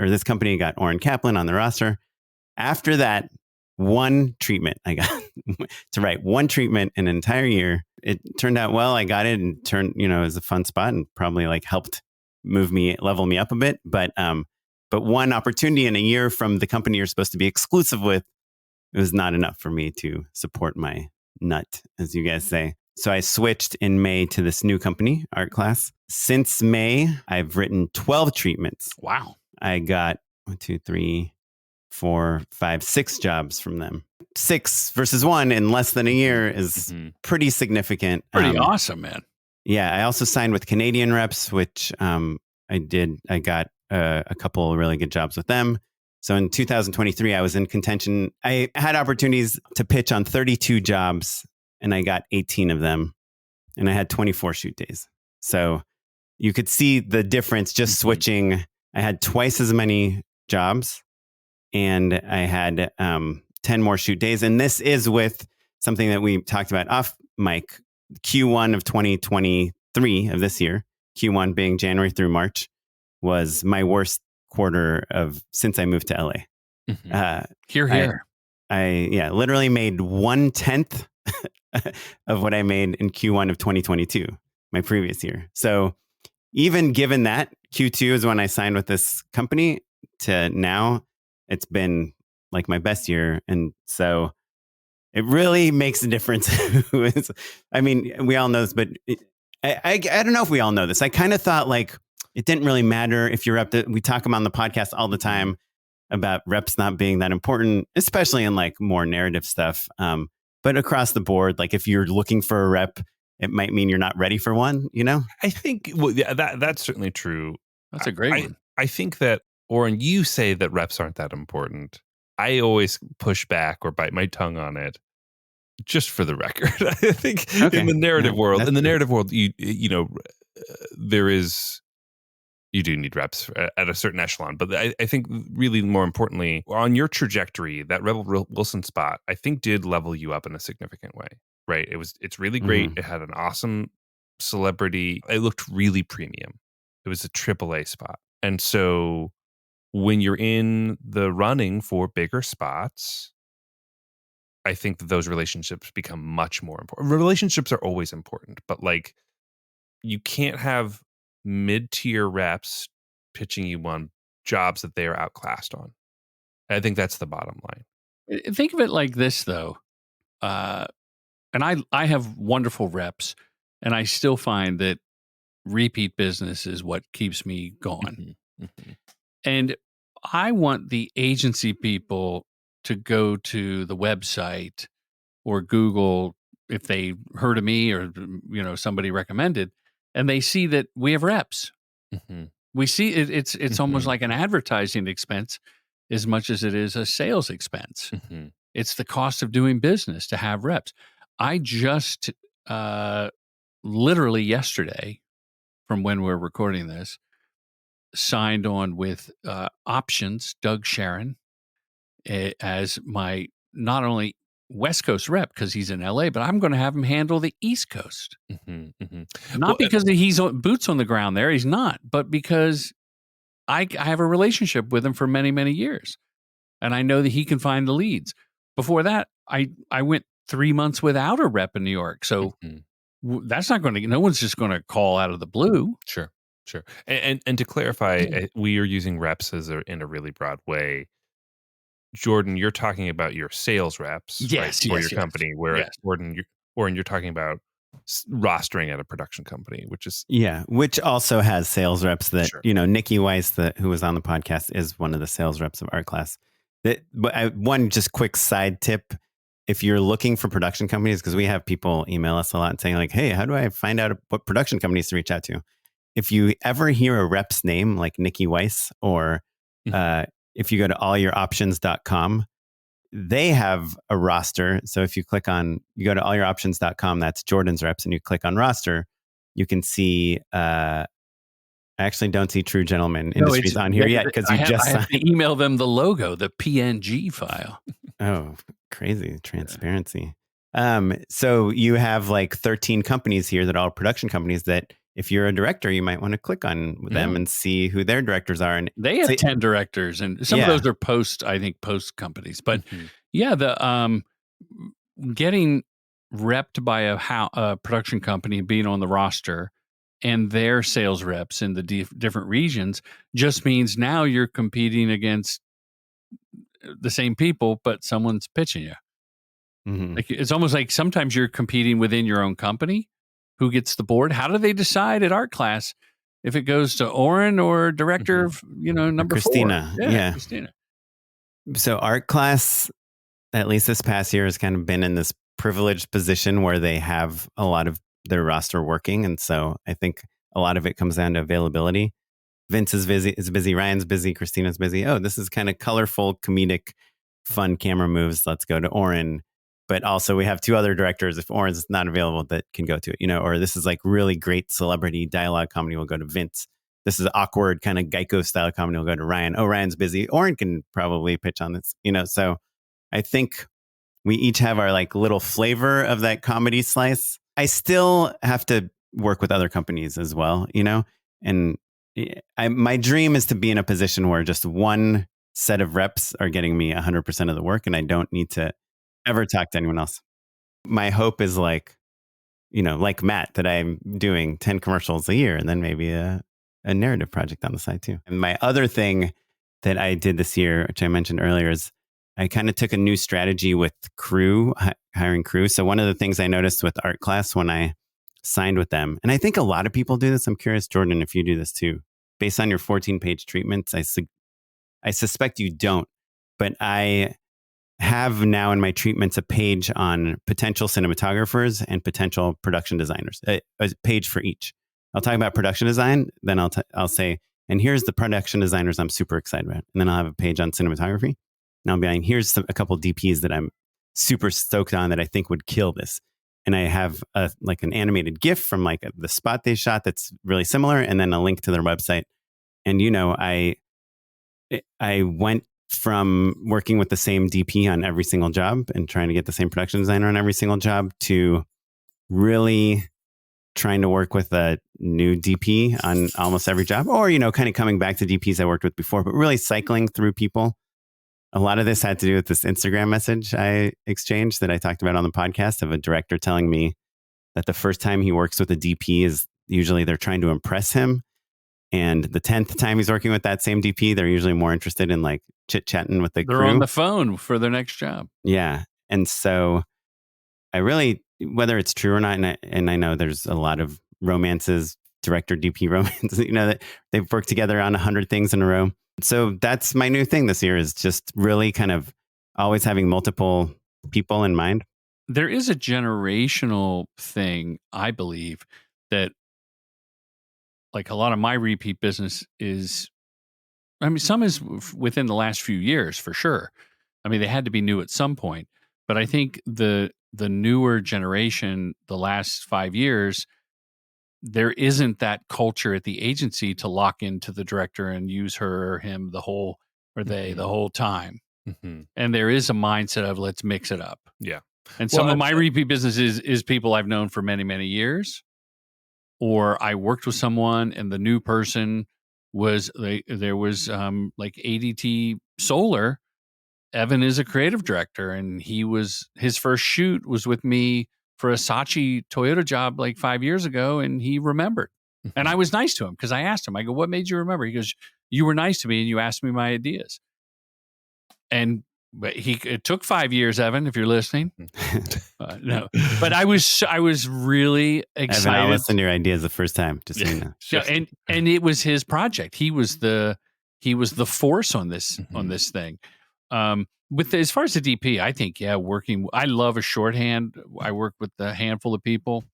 Oren Kaplan on the roster. After that, one treatment I got to write one treatment in an entire year. It turned out well. I got it and it was a fun spot and probably helped level me up a bit. But one opportunity in a year from the company you're supposed to be exclusive with, it was not enough for me to support my nut, as you guys say. So I switched in May to this new company, Art Class. Since May, I've written 12 treatments. Wow. I got 1, 2, 3, 4, 5, 6 jobs from them. 6 versus 1 in less than a year is pretty significant. Pretty awesome, man. Yeah. I also signed with Canadian reps, which I did. I got a couple of really good jobs with them. So in 2023, I was in contention. I had opportunities to pitch on 32 jobs, and I got 18 of them, and I had 24 shoot days. So you could see the difference just switching. I had twice as many jobs, and I had 10 more shoot days. And this is with something that we talked about off mic, Q1 of 2023 of this year, Q1 being January through March, was my worst quarter since I moved to LA. Here. I literally made 1/10 of what I made in Q1 of 2022, my previous year. So even given that Q2 is when I signed with this company to now, it's been like my best year. And so it really makes a difference. I mean, we all know this, but I don't know if we all know this. I kind of thought it didn't really matter if you're we talk about on the podcast all the time about reps not being that important, especially in more narrative stuff. But across the board, if you're looking for a rep, it might mean you're not ready for one, I think that's certainly true. That's a great one. I think that, Oren, you say that reps aren't that important. I always push back or bite my tongue on it, just for the record. I think in the narrative world, you do need reps at a certain echelon. But I think really more importantly, on your trajectory, that Rebel Wilson spot, I think did level you up in a significant way, right? It's really great. It had an awesome celebrity. It looked really premium. It was a AAA spot. And so when you're in the running for bigger spots, I think that those relationships become much more important. Relationships are always important, but you can't have mid-tier reps pitching you on jobs that they are outclassed on. I think that's the bottom line. Think of it like this, though. And I have wonderful reps, and I still find that repeat business is what keeps me going. Mm-hmm. And I want the agency people to go to the website or Google if they heard of me or, somebody recommended, and they see that we have reps. Mm-hmm. We see it's almost like an advertising expense as much as it is a sales expense. Mm-hmm. It's the cost of doing business to have reps. I just literally yesterday, from when we're recording this, signed on with Options, Doug Sharon, as my not only West Coast rep because he's in LA, but I'm going to have him handle the East Coast. Mm-hmm. Mm-hmm. Not because he's boots on the ground there. He's not, but because I have a relationship with him for many, many years. And I know that he can find the leads. Before that, I went 3 months without a rep in New York. So that's not going to, no one's just going to call out of the blue. Sure. And to clarify, we are using reps in a really broad way. Jordan, you're talking about your sales reps, yes, right, for your company, where yes. Oren, you're talking about rostering at a production company, which also has sales reps that, sure. Nikki Weiss, who was on the podcast, is one of the sales reps of Art Class. One just quick side tip. If you're looking for production companies, because we have people email us a lot and saying like, hey, how do I find out what production companies to reach out to? If you ever hear a rep's name like Nikki Weiss, or if you go to allyouroptions.com, they have a roster. So if you go to allyouroptions.com, that's Jordan's reps, and you click on roster, you can see, I actually don't see True Gentleman Industries on here yet because I have to email them the logo, the PNG file. Oh, crazy transparency. So you have like 13 companies here that are all production companies that if you're a director, you might want to click on them and see who their directors are. And they have 10 directors, and some of those are post companies. But the getting repped by a production company and being on the roster and their sales reps in the different regions just means now you're competing against the same people, but someone's pitching you. Mm-hmm. Like it's almost like sometimes you're competing within your own company. Who gets the board? How do they decide at Art Class if it goes to Oren or director of, number Christina? 4? Yeah, Christina. So Art Class, at least this past year, has kind of been in this privileged position where they have a lot of their roster working. And so I think a lot of it comes down to availability. Vince is busy, Ryan's busy, Christina's busy. Oh, this is kind of colorful, comedic, fun camera moves. Let's go to Oren. But also we have 2 other directors, if Oren's not available, that can go to it, or this is like really great celebrity dialogue comedy, we'll go to Vince. This is awkward kind of Geico style comedy, we'll go to Ryan. Oh, Ryan's busy. Oren can probably pitch on this, so I think we each have our like little flavor of that comedy slice. I still have to work with other companies as well, and my dream is to be in a position where just one set of reps are getting me 100% of the work and I don't need to ever talk to anyone else. My hope is like Matt, that I'm doing 10 commercials a year and then maybe a narrative project on the side too. And my other thing that I did this year, which I mentioned earlier, is I kind of took a new strategy with hiring crew. So one of the things I noticed with Art Class when I signed with them, and I think a lot of people do this, I'm curious, Jordan, if you do this too, based on your 14-page treatments, I suspect you don't, but I have now in my treatments a page on potential cinematographers and potential production designers, a page for each. I'll talk about production design, then I'll say, and here's the production designers I'm super excited about. And then I'll have a page on cinematography. And I'll be like, here's a couple DPs that I'm super stoked on that I think would kill this. And I have like an animated GIF from like the spot they shot that's really similar, and then a link to their website. And I went from working with the same DP on every single job and trying to get the same production designer on every single job to really trying to work with a new DP on almost every job, or, kind of coming back to DPs I worked with before, but really cycling through people. A lot of this had to do with this Instagram message I exchanged that I talked about on the podcast of a director telling me that the first time he works with a DP is usually they're trying to impress him. And the 10th time he's working with that same DP, they're usually more interested in like chit-chatting with the crew. They're on the phone for their next job. Yeah. And so I really, whether it's true or not, and I know there's a lot of romances director DP romance, that they've worked together on 100 things in a row. So that's my new thing this year, is just really kind of always having multiple people in mind. There is a generational thing, I believe, that like a lot of my repeat business is, some is within the last few years for sure. They had to be new at some point, but I think the newer generation, the last 5 years, there isn't that culture at the agency to lock into the director and use her or him the whole time. Mm-hmm. And there is a mindset of let's mix it up. Yeah. And some of my repeat business is people I've known for many, many years, or I worked with someone and the new person was there was like ADT Solar. Evan is a creative director, and his first shoot was with me for a Saatchi Toyota job like 5 years ago, and he remembered. Mm-hmm. And I was nice to him because I asked him, I go, what made you remember? He goes, you were nice to me and you asked me my ideas. But it took 5 years, Evan, if you're listening. No, but I was really excited. Evan, I'll listen to your ideas the first time, just so you know. Yeah, and it was his project. He was the force on this on this thing. As far as the DP, I think I love a shorthand. I work with a handful of people.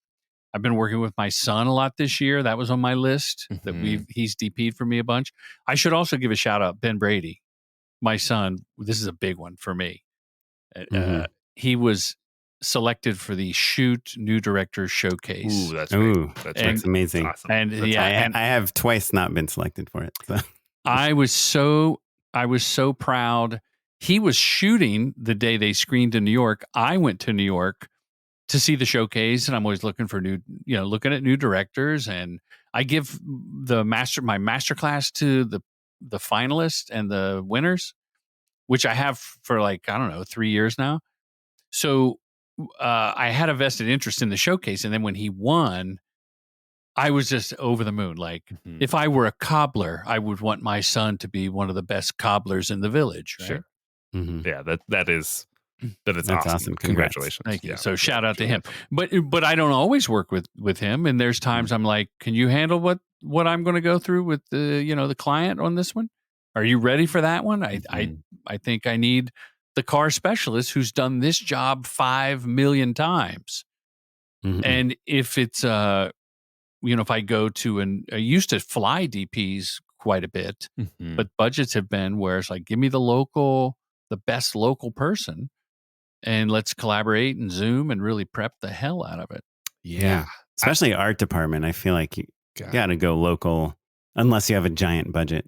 I've been working with my son a lot this year. That was on my list. That he's DP'd for me a bunch. I should also give a shout out Ben Brady. My son, this is a big one for me. He was selected for the Shoot New Directors Showcase. Ooh, that's great. That's amazing. Awesome. And I have twice not been selected for it. So. I was so proud. He was shooting the day they screened in New York. I went to New York to see the showcase, and I'm always looking for looking at new directors. And I give my masterclass to the finalists and the winners, which I have for 3 years now. So I had a vested interest in the showcase. And then when he won, I was just over the moon. Like if I were a cobbler, I would want my son to be one of the best cobblers in the village. Right? Sure. Mm-hmm. Yeah, that is That's awesome. Congratulations. Thank you. Yeah, so shout out to him. But I don't always work with him. And there's times I'm like, can you handle what I'm going to go through with the client on this one? Are you ready for that one? I think I need the car specialist who's done this job 5 million times. Mm-hmm. And if it's if I go to I used to fly DPs quite a bit, but budgets have been where it's like, give me the best local person, and let's collaborate and Zoom and really prep the hell out of it. Yeah. Especially art department. I feel like you got to go local unless you have a giant budget.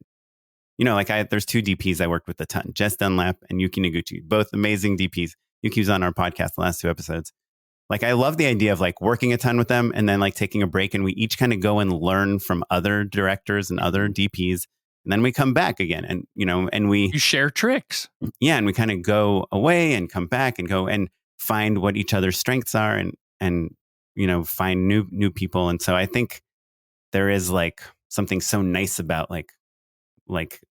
There's 2 DPs I worked with a ton, Jess Dunlap and Yuki Noguchi, both amazing DPs. Yuki was on our podcast the last 2 episodes. I love the idea of working a ton with them and then taking a break, and we each kind of go and learn from other directors and other DPs. And then we come back again and you share tricks. Yeah. And we kind of go away and come back and go and find what each other's strengths are and find new people. And so I think there is something so nice about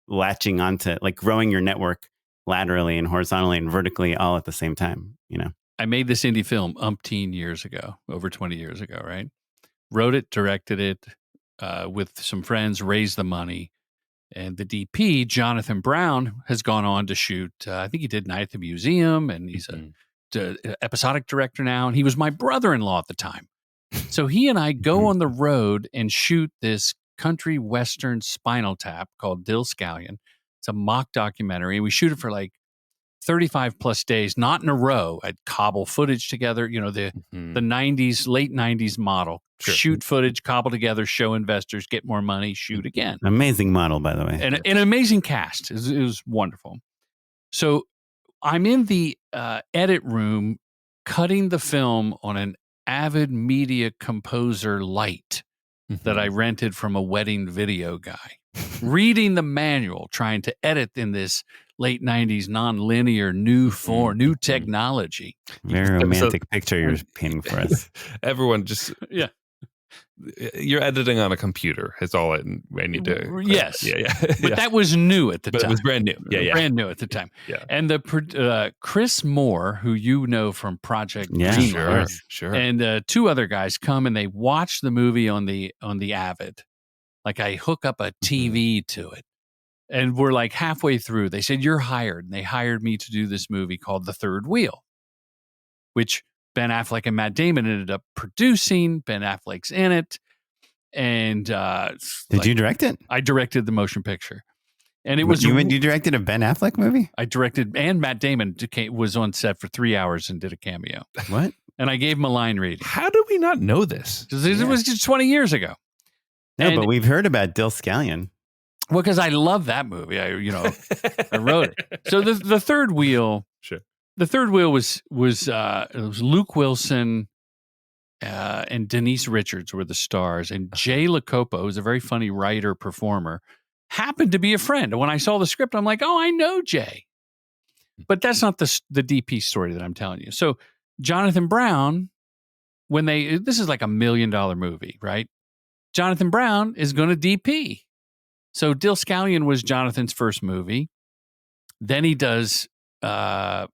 latching onto growing your network laterally and horizontally and vertically all at the same time, I made this indie film umpteen years ago, over 20 years ago, right? Wrote it, directed it with some friends, raised the money. And the DP, Jonathan Brown, has gone on to shoot, I think he did Night at the Museum, and he's an episodic director now. And he was my brother-in-law at the time. So he and I go on the road and shoot this country western Spinal Tap called Dill Scallion. It's a mock documentary. We shoot it for 35 plus days, not in a row. I'd cobble footage together, the 90s, late 90s model. Sure. Shoot footage, cobble together, show investors, get more money, shoot again. Amazing model, by the way. And an amazing cast. It was wonderful. So I'm in the edit room cutting the film on an Avid Media Composer Lite that I rented from a wedding video guy. Reading the manual, trying to edit in this late 90s non-linear new technology. Very romantic picture you're painting for us. Everyone just You're editing on a computer. Is all I need to. Yes. Yeah. But that was new at the time. But it was brand new. Yeah. Brand new at the time. Yeah. And Chris Moore, who you know from Project Yeah, sure. and two other guys come and they watch the movie on the Avid. Like I hook up a TV to it. And we're like halfway through. They said, you're hired. And they hired me to do this movie called The Third Wheel, which Ben Affleck and Matt Damon ended up producing. Ben Affleck's in it. And did you direct it? I directed the motion picture. And it was you directed a Ben Affleck movie? I directed, and Matt Damon was on set for 3 hours and did a cameo. What? And I gave him a line reading. How do we not know this? Because it was just 20 years ago. No, but we've heard about Dill Scallion. Well, because I love that movie. I wrote it. So the Third Wheel. Sure. The Third Wheel was Luke Wilson and Denise Richards were the stars, and Jay Lacopo, who's a very funny writer performer, happened to be a friend. And when I saw the script, I'm like, oh, I know Jay. But that's not the DP story that I'm telling you. So Jonathan Brown, this is like $1 million movie, right? Jonathan Brown is going to DP. So Dill Scallion was Jonathan's first movie. Then he does The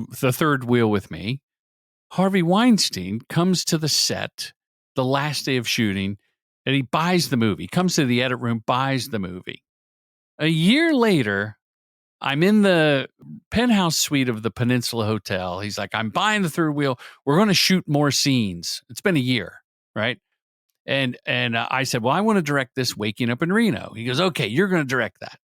Third Wheel with me. Harvey Weinstein comes to the set the last day of shooting, and he buys the movie. Comes to the edit room, buys the movie. A year later, I'm in the penthouse suite of the Peninsula Hotel. He's like, I'm buying The Third Wheel. We're going to shoot more scenes. It's been a year, right? And I said, well, I want to direct this Waking Up in Reno. He goes, okay, you're going to direct that.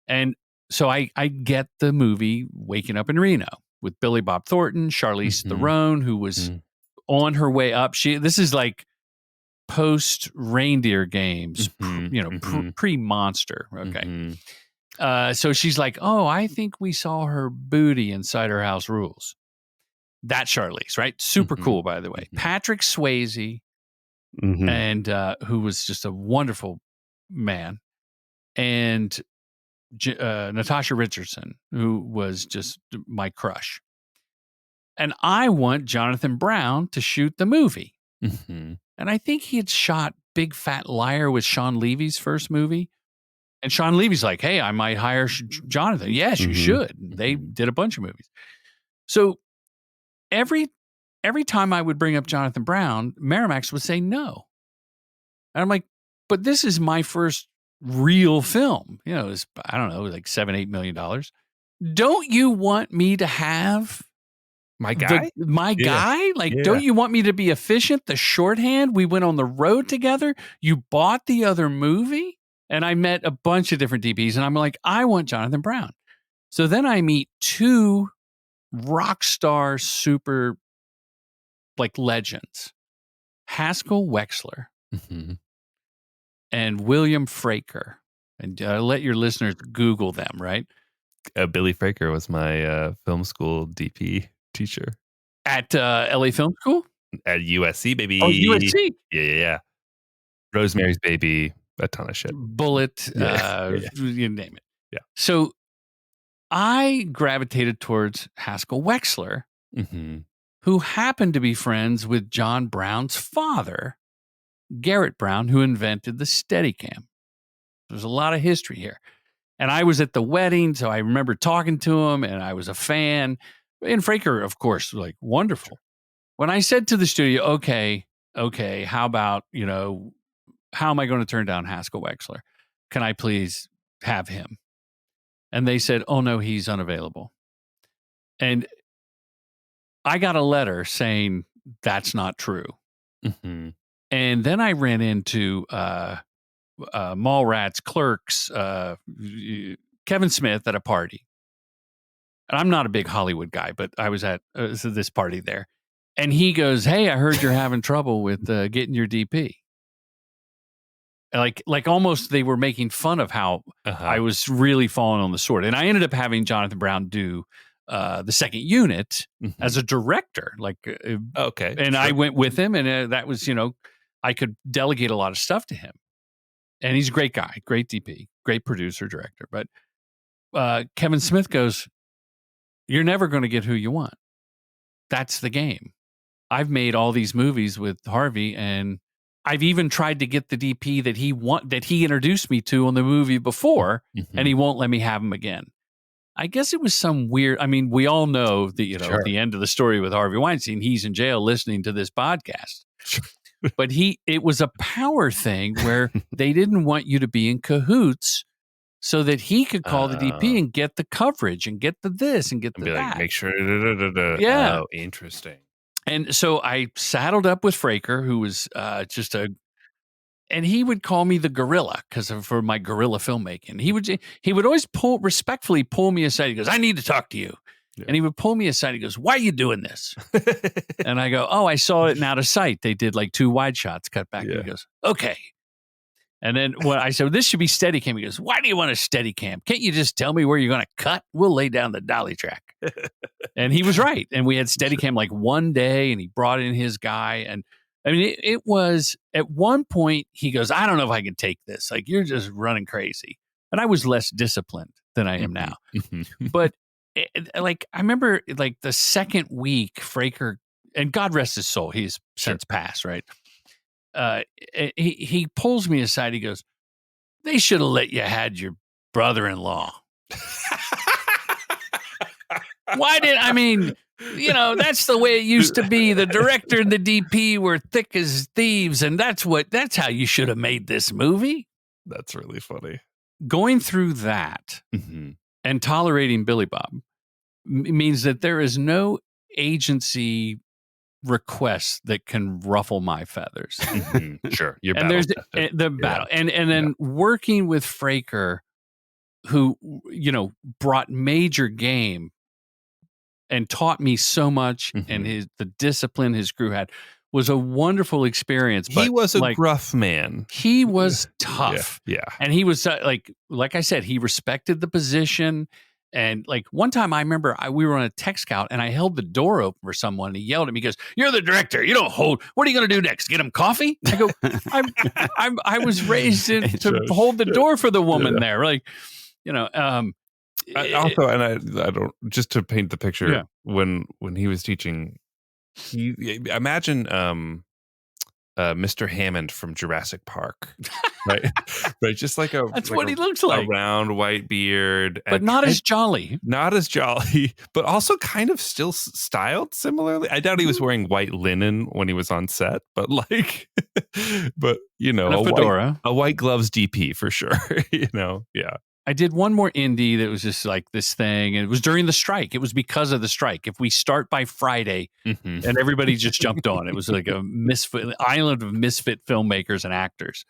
And so I get the movie Waking Up in Reno with Billy Bob Thornton, Charlize Theron, who was on her way up. This is like post Reindeer Games, pre-Monster. Okay. So she's like, oh, I think we saw her booty inside Her House Rules. That's Charlize, right? Super cool, by the way. Patrick Swayze, and who was just a wonderful man, and Natasha Richardson, who was just my crush. And I want Jonathan Brown to shoot the movie. And I think he had shot Big Fat Liar with Sean Levy's first movie. And Sean Levy's like, hey, I might hire Jonathan. Yes, you should. They did a bunch of movies. So every time I would bring up Jonathan Brown, Miramax would say no. And I'm like, but this is my first real film. It's, I don't know, like $7-8 million. Don't you want me to have my guy? Don't you want me to be efficient? The shorthand, we went on the road together. You bought the other movie. And I met a bunch of different DPs, and I'm like, I want Jonathan Brown. So then I meet two rock star super legends, Haskell Wexler and William Fraker. And let your listeners Google them, right? Billy Fraker was my film school DP teacher. At LA Film School? At USC, baby. Oh, USC? Yeah. Rosemary's Baby. A ton of shit. Bullet, you name it. Yeah. So I gravitated towards Haskell Wexler, who happened to be friends with John Brown's father, Garrett Brown, who invented the Steadicam. There's a lot of history here. And I was at the wedding, so I remember talking to him, and I was a fan. And Fraker, of course, wonderful. When I said to the studio, okay, how about, how am I going to turn down Haskell Wexler? Can I please have him? And they said, oh, no, he's unavailable. And I got a letter saying that's not true. And then I ran into Mallrats, Clerks, Kevin Smith at a party. And I'm not a big Hollywood guy, but I was at this party there. And he goes, hey, I heard you're having trouble with getting your DP. Like almost they were making fun of how I was really falling on the sword. And I ended up having Jonathan Brown do the second unit as a director. Okay. And I went with him, and that was, I could delegate a lot of stuff to him. And he's a great guy, great DP, great producer, director. But Kevin Smith goes, you're never going to get who you want. That's the game. I've made all these movies with Harvey, and I've even tried to get the DP that he introduced me to on the movie before, and he won't let me have him again. I guess it was some weird. I mean, we all know that at the end of the story with Harvey Weinstein, he's in jail listening to this podcast. But it was a power thing where they didn't want you to be in cahoots, so that he could call the DP and get the coverage and get the this and get the that. Make sure. Yeah. Oh, interesting. And so I saddled up with Fraker, who was and he would call me the gorilla for my guerrilla filmmaking. He would always respectfully pull me aside. He goes, "I need to talk to you." Yeah. And he would pull me aside. He goes, "Why are you doing this?" And I go, "Oh, I saw it in Out of Sight. They did like 2 wide shots cut back." Yeah. And he goes, "Okay." And then when I said, "This should be Steadicam," he goes, "Why do you want a Steadicam? Can't you just tell me where you're going to cut? We'll lay down the dolly track." And he was right. And we had Steadicam like one day, and he brought in his guy. And I mean, it was at one point he goes, "I don't know if I can take this. Like, you're just running crazy." And I was less disciplined than I am now. But like, I remember like the second week, Fraker, and God rest his soul, he's since passed, right? He pulls me aside. He goes, "They should have let you had your brother-in-law." That's the way it used to be. The director and the DP were thick as thieves, and that's how you should have made this movie. That's really funny. Going through that and tolerating Billy Bob means that there is no agency request that can ruffle my feathers. Sure. You're and there's the battle. And then working with Fraker, who, brought major game and taught me so much, and the discipline his crew had was a wonderful experience. But he was a gruff man. He was tough. Yeah. And he was like I said, he respected the position. And like one time I remember we were on a tech scout and I held the door open for someone. And he yelled at me, he goes, "You're the director. You don't hold. What are you going to do next? Get him coffee?" I go, I was raised to hold the door for the woman there. Like, I don't, just to paint the picture, when he was teaching, imagine Mr. Hammond from Jurassic Park, right? Right, just that's what he looks like. A round white beard, but not as jolly, but also kind of still styled similarly. I doubt he was wearing white linen when he was on set, but a fedora, a white gloves DP for sure. Yeah. I did one more indie that was just like this thing, and it was during the strike. It was because of the strike. If we start by Friday, and everybody just jumped on, it was like a island of misfit filmmakers and actors.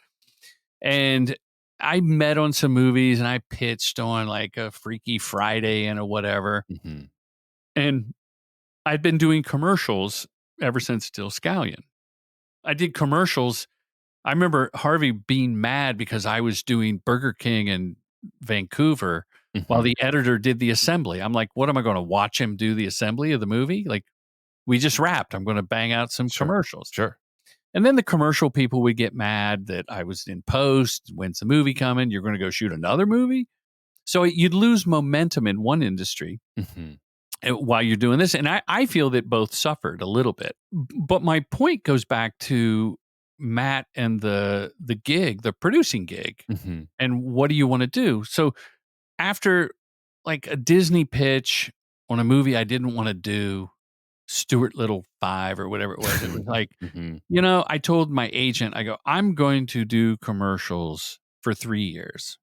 And I met on some movies, and I pitched on like a Freaky Friday and a whatever. And I'd been doing commercials ever since Still Scallion. I did commercials. I remember Harvey being mad because I was doing Burger King in Vancouver while the editor did the assembly. I'm like, what am I going to watch him do the assembly of the movie? Like, we just wrapped. I'm going to bang out some commercials. Sure. And then the commercial people would get mad that I was in post. When's the movie coming? You're going to go shoot another movie? So you'd lose momentum in one industry while you're doing this. And I feel that both suffered a little bit. But my point goes back to Matt and the gig, the producing gig, and what do you want to do? So after like a Disney pitch on a movie I didn't want to do, Stuart Little 5 or whatever it was like, I told my agent, I go, "I'm going to do commercials for 3 years.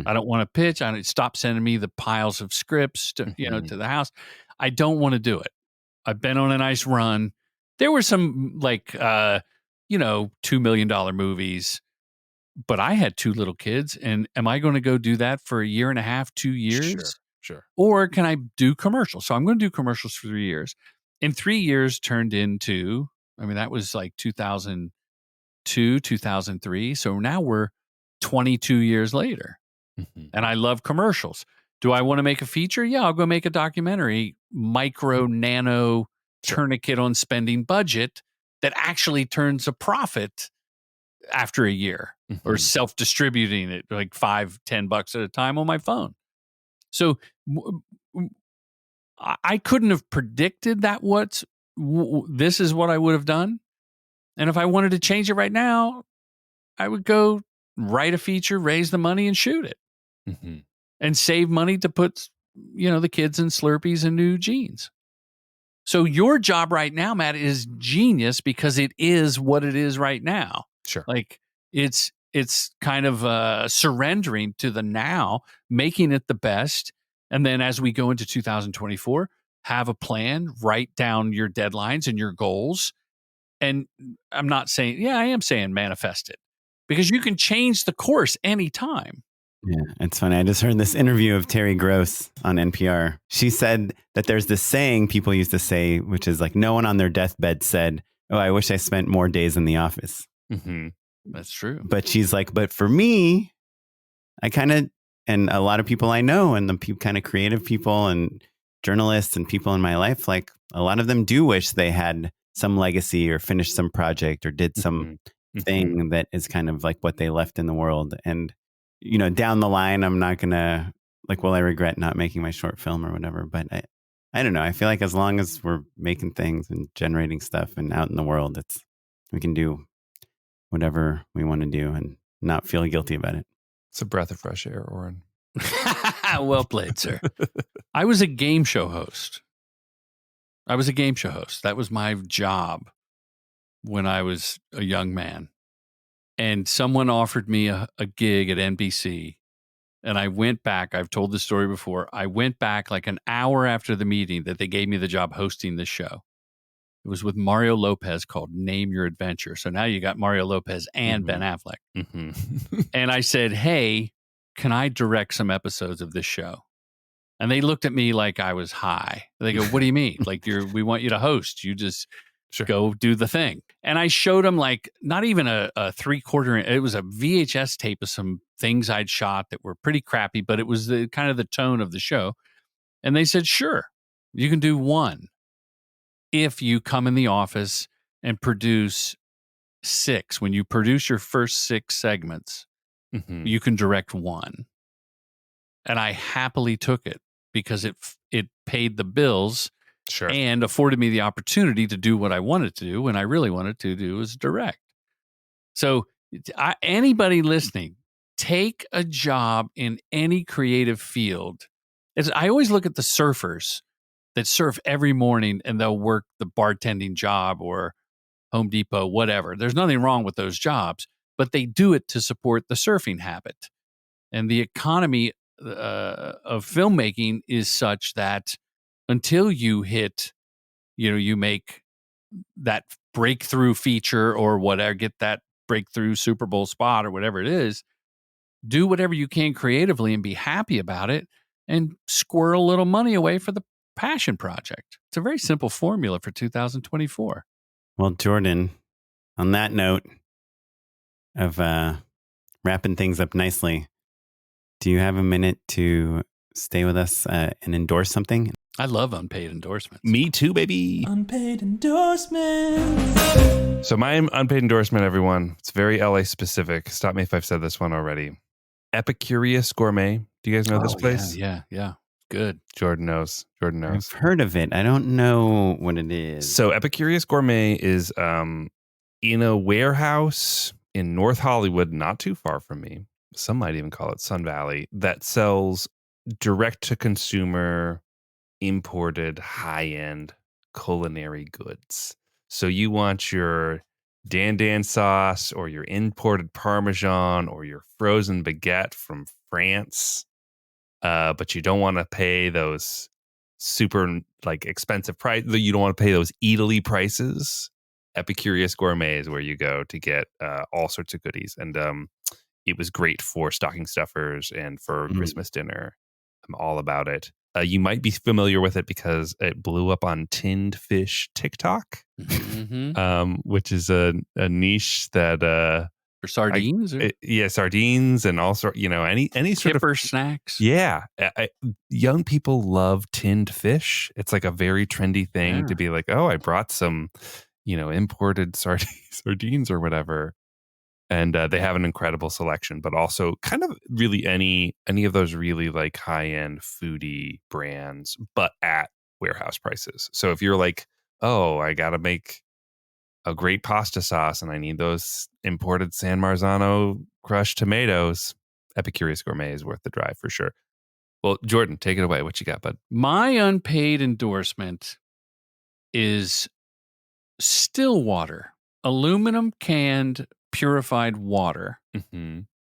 I don't want to pitch. I don't stop sending me the piles of scripts to, to the house. I don't want to do it. I've been on a nice run. There were some $2 million movies, but I had 2 little kids. And am I going to go do that for a year and a half, 2 years? Sure. Or can I do commercials? So I'm going to do commercials for 3 years. And 3 years turned into, that was like 2002, 2003. So now we're 22 years later. And I love commercials. Do I want to make a feature? Yeah, I'll go make a documentary, micro, nano, tourniquet on spending budget that actually turns a profit after a year, or self-distributing it like $5-10 at a time on my phone. So I couldn't have predicted that this is what I would have done, And if I wanted to change it right now, I would go write a feature, raise the money, and shoot it, and save money to put, the kids in Slurpees and new jeans. So your job right now, Matt, is genius because it is what it is right now. Sure. Like it's kind of surrendering to the now, making it the best. And then as we go into 2024, have a plan, write down your deadlines and your goals. And I'm not saying, I am saying manifest it because you can change the course anytime. Yeah, it's funny. I just heard this interview of Terry Gross on NPR. She said that there's this saying people used to say, which is like, no one on their deathbed said, "Oh, I wish I spent more days in the office." That's true. But she's like, but for me, I kind of, and a lot of people I know, and the kind of creative people and journalists and people in my life, like a lot of them do wish they had some legacy or finished some project or did some thing that is kind of like what they left in the world. And down the line, I'm not going to like, will I regret not making my short film or whatever? But I don't know. I feel like as long as we're making things and generating stuff and out in the world, we can do whatever we want to do and not feel guilty about it. It's a breath of fresh air, Oren. Well played, sir. I was a game show host. That was my job when I was a young man. And someone offered me a gig at NBC. And I went back. I've told this story before. I went back like an hour after the meeting that they gave me the job hosting this show. It was with Mario Lopez called Name Your Adventure. So now you got Mario Lopez and Ben Affleck. And I said, hey, can I direct some episodes of this show? And they looked at me like I was high. They go, what do you mean? Like we want you to host. You just go do the thing. And I showed them like not even a 3/4. It was a VHS tape of some things I'd shot that were pretty crappy, but it was the kind of the tone of the show. And they said, sure, you can do one if you come in the office and produce 6. When you produce your first 6 segments, you can direct one. And I happily took it because it paid the bills. Sure. And afforded me the opportunity to do what I wanted to do when I really wanted to do was direct. So anybody listening, take a job in any creative field. I always look at the surfers that surf every morning and they'll work the bartending job or Home Depot, whatever. There's nothing wrong with those jobs, but they do it to support the surfing habit. And the economy of filmmaking is such that until you hit, you make that breakthrough feature or whatever, get that breakthrough Super Bowl spot or whatever it is, do whatever you can creatively and be happy about it and squirrel a little money away for the passion project. It's a very simple formula for 2024. Well, Jordan, on that note of wrapping things up nicely, do you have a minute to stay with us and endorse something? I love unpaid endorsements. Me too, baby. Unpaid endorsement. So my unpaid endorsement, everyone, it's very LA specific. Stop me if I've said this one already. Epicurious Gourmet. Do you guys know this place? Yeah. Good. Jordan knows. I've heard of it. I don't know what it is. So Epicurious Gourmet is in a warehouse in North Hollywood, not too far from me. Some might even call it Sun Valley, that sells direct-to-consumer, imported, high-end culinary goods. So you want your Dan sauce or your imported Parmesan or your frozen baguette from France, but you don't want to pay those super expensive price. You don't want to pay those Italy prices. Epicurious Gourmet is where you go to get all sorts of goodies, and it was great for stocking stuffers and for Christmas dinner. I'm all about it. You might be familiar with it because it blew up on Tinned Fish TikTok, which is a niche that for sardines. Sardines and also any sort of snacks. Yeah, young people love tinned fish. It's like a very trendy thing to be like, oh, I brought some, imported sardines or whatever. And they have an incredible selection, but also kind of really any of those really high end foodie brands, but at warehouse prices. So if you're like, oh, I got to make a great pasta sauce and I need those imported San Marzano crushed tomatoes, Epicurious Gourmet is worth the drive for sure. Well, Jordan, take it away. What you got, bud? My unpaid endorsement is still water, aluminum canned purified water,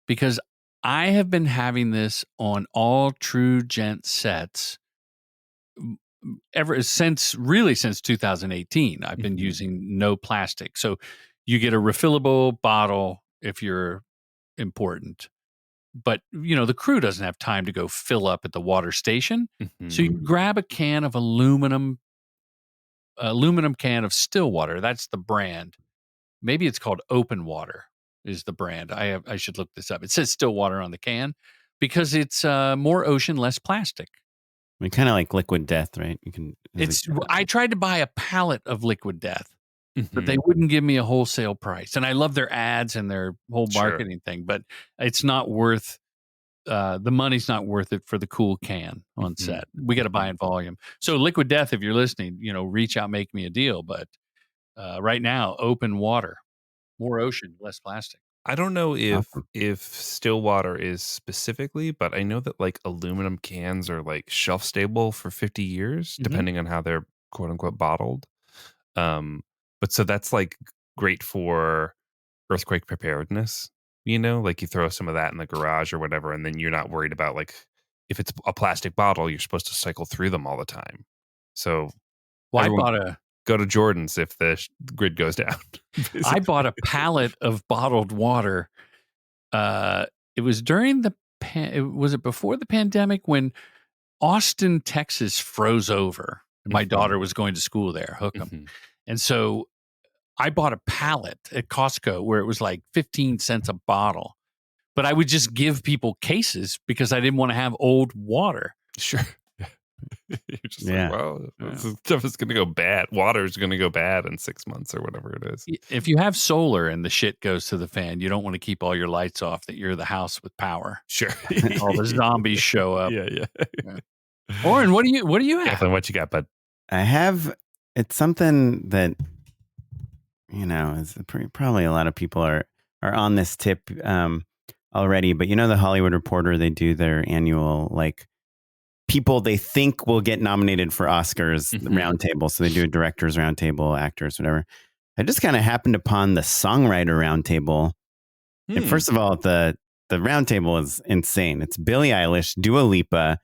because I have been having this on all True Gent sets since 2018. I've been using no plastic. So you get a refillable bottle if you're important. But, the crew doesn't have time to go fill up at the water station. So you grab a can of aluminum can of still water. That's the brand. Maybe it's called Open Water is the brand. I should look this up. It says still water on the can because it's more ocean, less plastic. I mean, kind of like Liquid Death, right? I tried to buy a pallet of Liquid Death, but they wouldn't give me a wholesale price. And I love their ads and their whole marketing thing, but it's not worth the money's not worth it for the cool can on set. We got to buy in volume. So Liquid Death, if you're listening, reach out, make me a deal. But right now, Open Water, more ocean, less plastic. I don't know if still water is specifically, but I know that like aluminum cans are like shelf stable for 50 years, depending on how they're quote unquote bottled. But so that's like great for earthquake preparedness, like you throw some of that in the garage or whatever, and then you're not worried about like if it's a plastic bottle, you're supposed to cycle through them all the time. So go to Jordan's if the grid goes down. I bought a pallet of bottled water. It was during was it before the pandemic when Austin, Texas froze over. My daughter was going to school there, Hookham. And so I bought a pallet at Costco where it was like 15 cents a bottle. But I would just give people cases because I didn't want to have old water. Sure. You're just like, well, this stuff is going to go bad. Water is going to go bad in 6 months or whatever it is. If you have solar and the shit goes to the fan, you don't want to keep all your lights off that you're the house with power. Sure. All the zombies show up. Yeah. Oren, what do you have? Kathleen, what you got, bud? It's something that, is probably a lot of people are on this tip already, but the Hollywood Reporter, they do their annual, like, people they think will get nominated for Oscars roundtable. So they do a directors roundtable, actors, whatever. I just kind of happened upon the songwriter roundtable. And first of all, the roundtable is insane. It's Billie Eilish, Dua Lipa.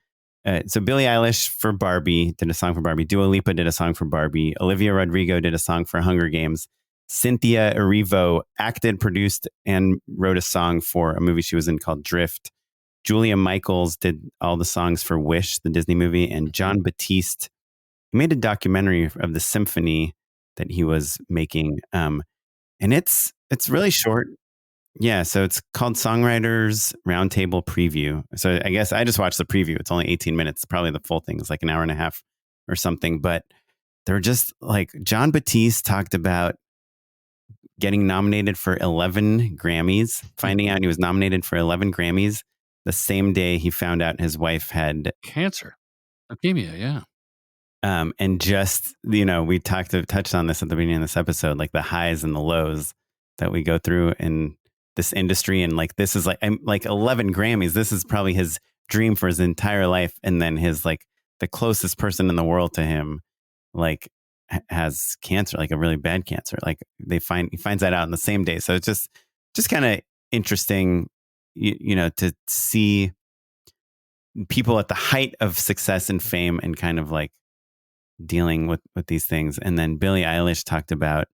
So Billie Eilish for Barbie did a song for Barbie. Dua Lipa did a song for Barbie. Olivia Rodrigo did a song for Hunger Games. Cynthia Erivo acted, produced, and wrote a song for a movie she was in called Drift. Julia Michaels did all the songs for Wish, the Disney movie, and John Batiste, he made a documentary of the symphony that he was making. And it's really short. Yeah, so it's called Songwriters Roundtable Preview. So I guess I just watched the preview. It's only 18 minutes. Probably the full thing is like an hour and a half or something. But they're just like, John Batiste talked about getting nominated for 11 Grammys, finding out he was nominated for 11 Grammys the same day he found out his wife had cancer, leukemia. Yeah. And just, we touched on this at the beginning of this episode, like the highs and the lows that we go through in this industry. And like, this is like 11 Grammys. This is probably his dream for his entire life. And then his, like, the closest person in the world to him, like, has cancer, like a really bad cancer. Like he finds that out on the same day. So it's just kind of interesting, to see people at the height of success and fame and kind of like dealing with these things. And then Billie Eilish talked about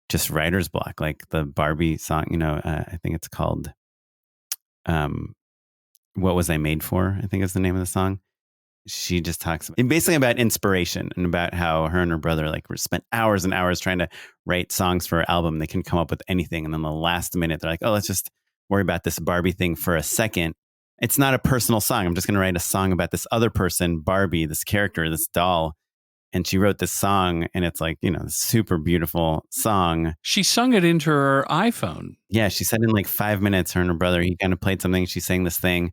just writer's block, like the Barbie song, I think it's called What Was I Made For? I think is the name of the song. She just talks basically about inspiration and about how her and her brother like spent hours and hours trying to write songs for her album. They couldn't come up with anything. And then the last minute, they're like, oh, let's just worry about this Barbie thing for a second. It's not a personal song. I'm just going to write a song about this other person, Barbie, this character, this doll. And she wrote this song, and it's like, super beautiful song. She sung it into her iPhone. Yeah, she said in like 5 minutes, her and her brother, he kind of played something. She sang this thing,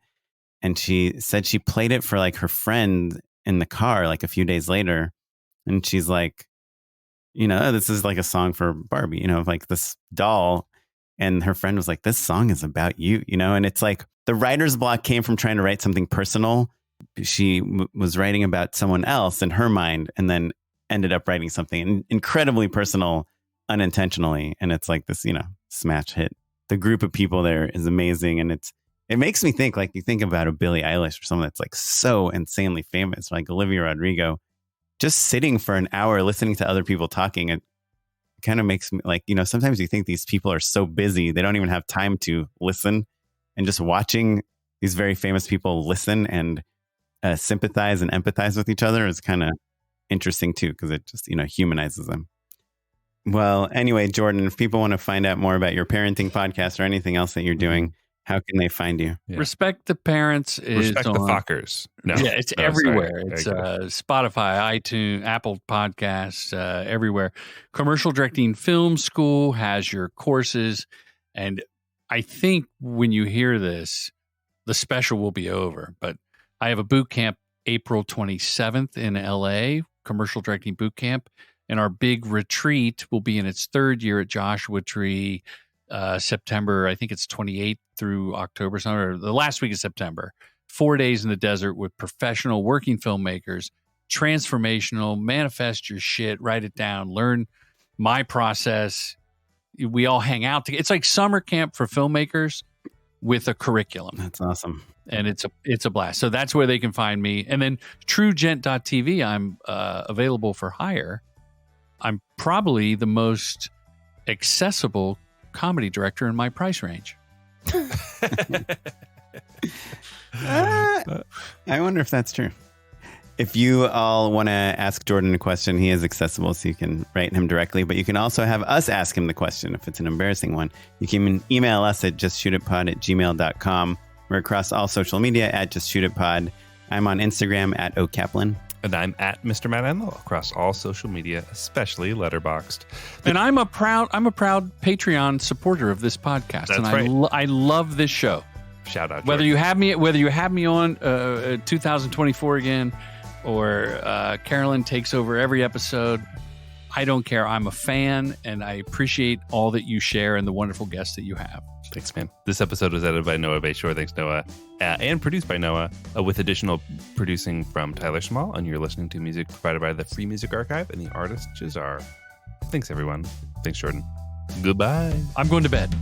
and she said she played it for like her friend in the car like a few days later. And she's like, this is like a song for Barbie, like this doll. And her friend was like, this song is about you, and it's like the writer's block came from trying to write something personal. She was writing about someone else in her mind and then ended up writing something incredibly personal unintentionally. And it's like this, smash hit. The group of people there is amazing. And it makes me think, like, you think about a Billie Eilish or someone that's like so insanely famous, like Olivia Rodrigo, just sitting for an hour listening to other people talking. It kind of makes me like, sometimes you think these people are so busy, they don't even have time to listen. And just watching these very famous people listen and sympathize and empathize with each other is kind of interesting too, because it just, humanizes them. Well, anyway, Jordan, if people want to find out more about your parenting podcast or anything else that you're doing, how can they find you? Yeah. Respect the Parents is Respect the Fuckers. No. Yeah, it's everywhere. It's Spotify, iTunes, Apple Podcasts, everywhere. Commercial Directing Film School has your courses. And I think when you hear this, the special will be over. But I have a boot camp April 27th in LA, Commercial Directing Boot Camp. And our big retreat will be in its third year at Joshua Tree, September, I think it's 28th through October, or the last week of September. 4 days in the desert with professional working filmmakers, transformational, manifest your shit, write it down, learn my process. We all hang out together. It's like summer camp for filmmakers with a curriculum. That's awesome. And it's a blast. So that's where they can find me. And then TrueGent.tv, I'm available for hire. I'm probably the most accessible comedy director in my price range. I wonder if that's true. If you all want to ask Jordan a question, he is accessible, so you can write him directly, but you can also have us ask him the question if it's an embarrassing one. You can email us at justshootitpod@gmail.com. We're across all social media at justshootitpod. I'm on Instagram at okaplan. And I'm at Mr. Matt Enlow across all social media, especially Letterboxd. And I'm a proud Patreon supporter of this podcast. That's and right. I love this show. Shout out. Whether you have me on 2024 again, or Carolyn takes over every episode, I don't care. I'm a fan, and I appreciate all that you share and the wonderful guests that you have. Thanks, man. This episode was edited by Noah Bayshore. Thanks, Noah. And produced by Noah, with additional producing from Tyler Small. And you're listening to music provided by the Free Music Archive and the artist Jahzzar. Thanks, everyone. Thanks, Jordan. Goodbye. I'm going to bed.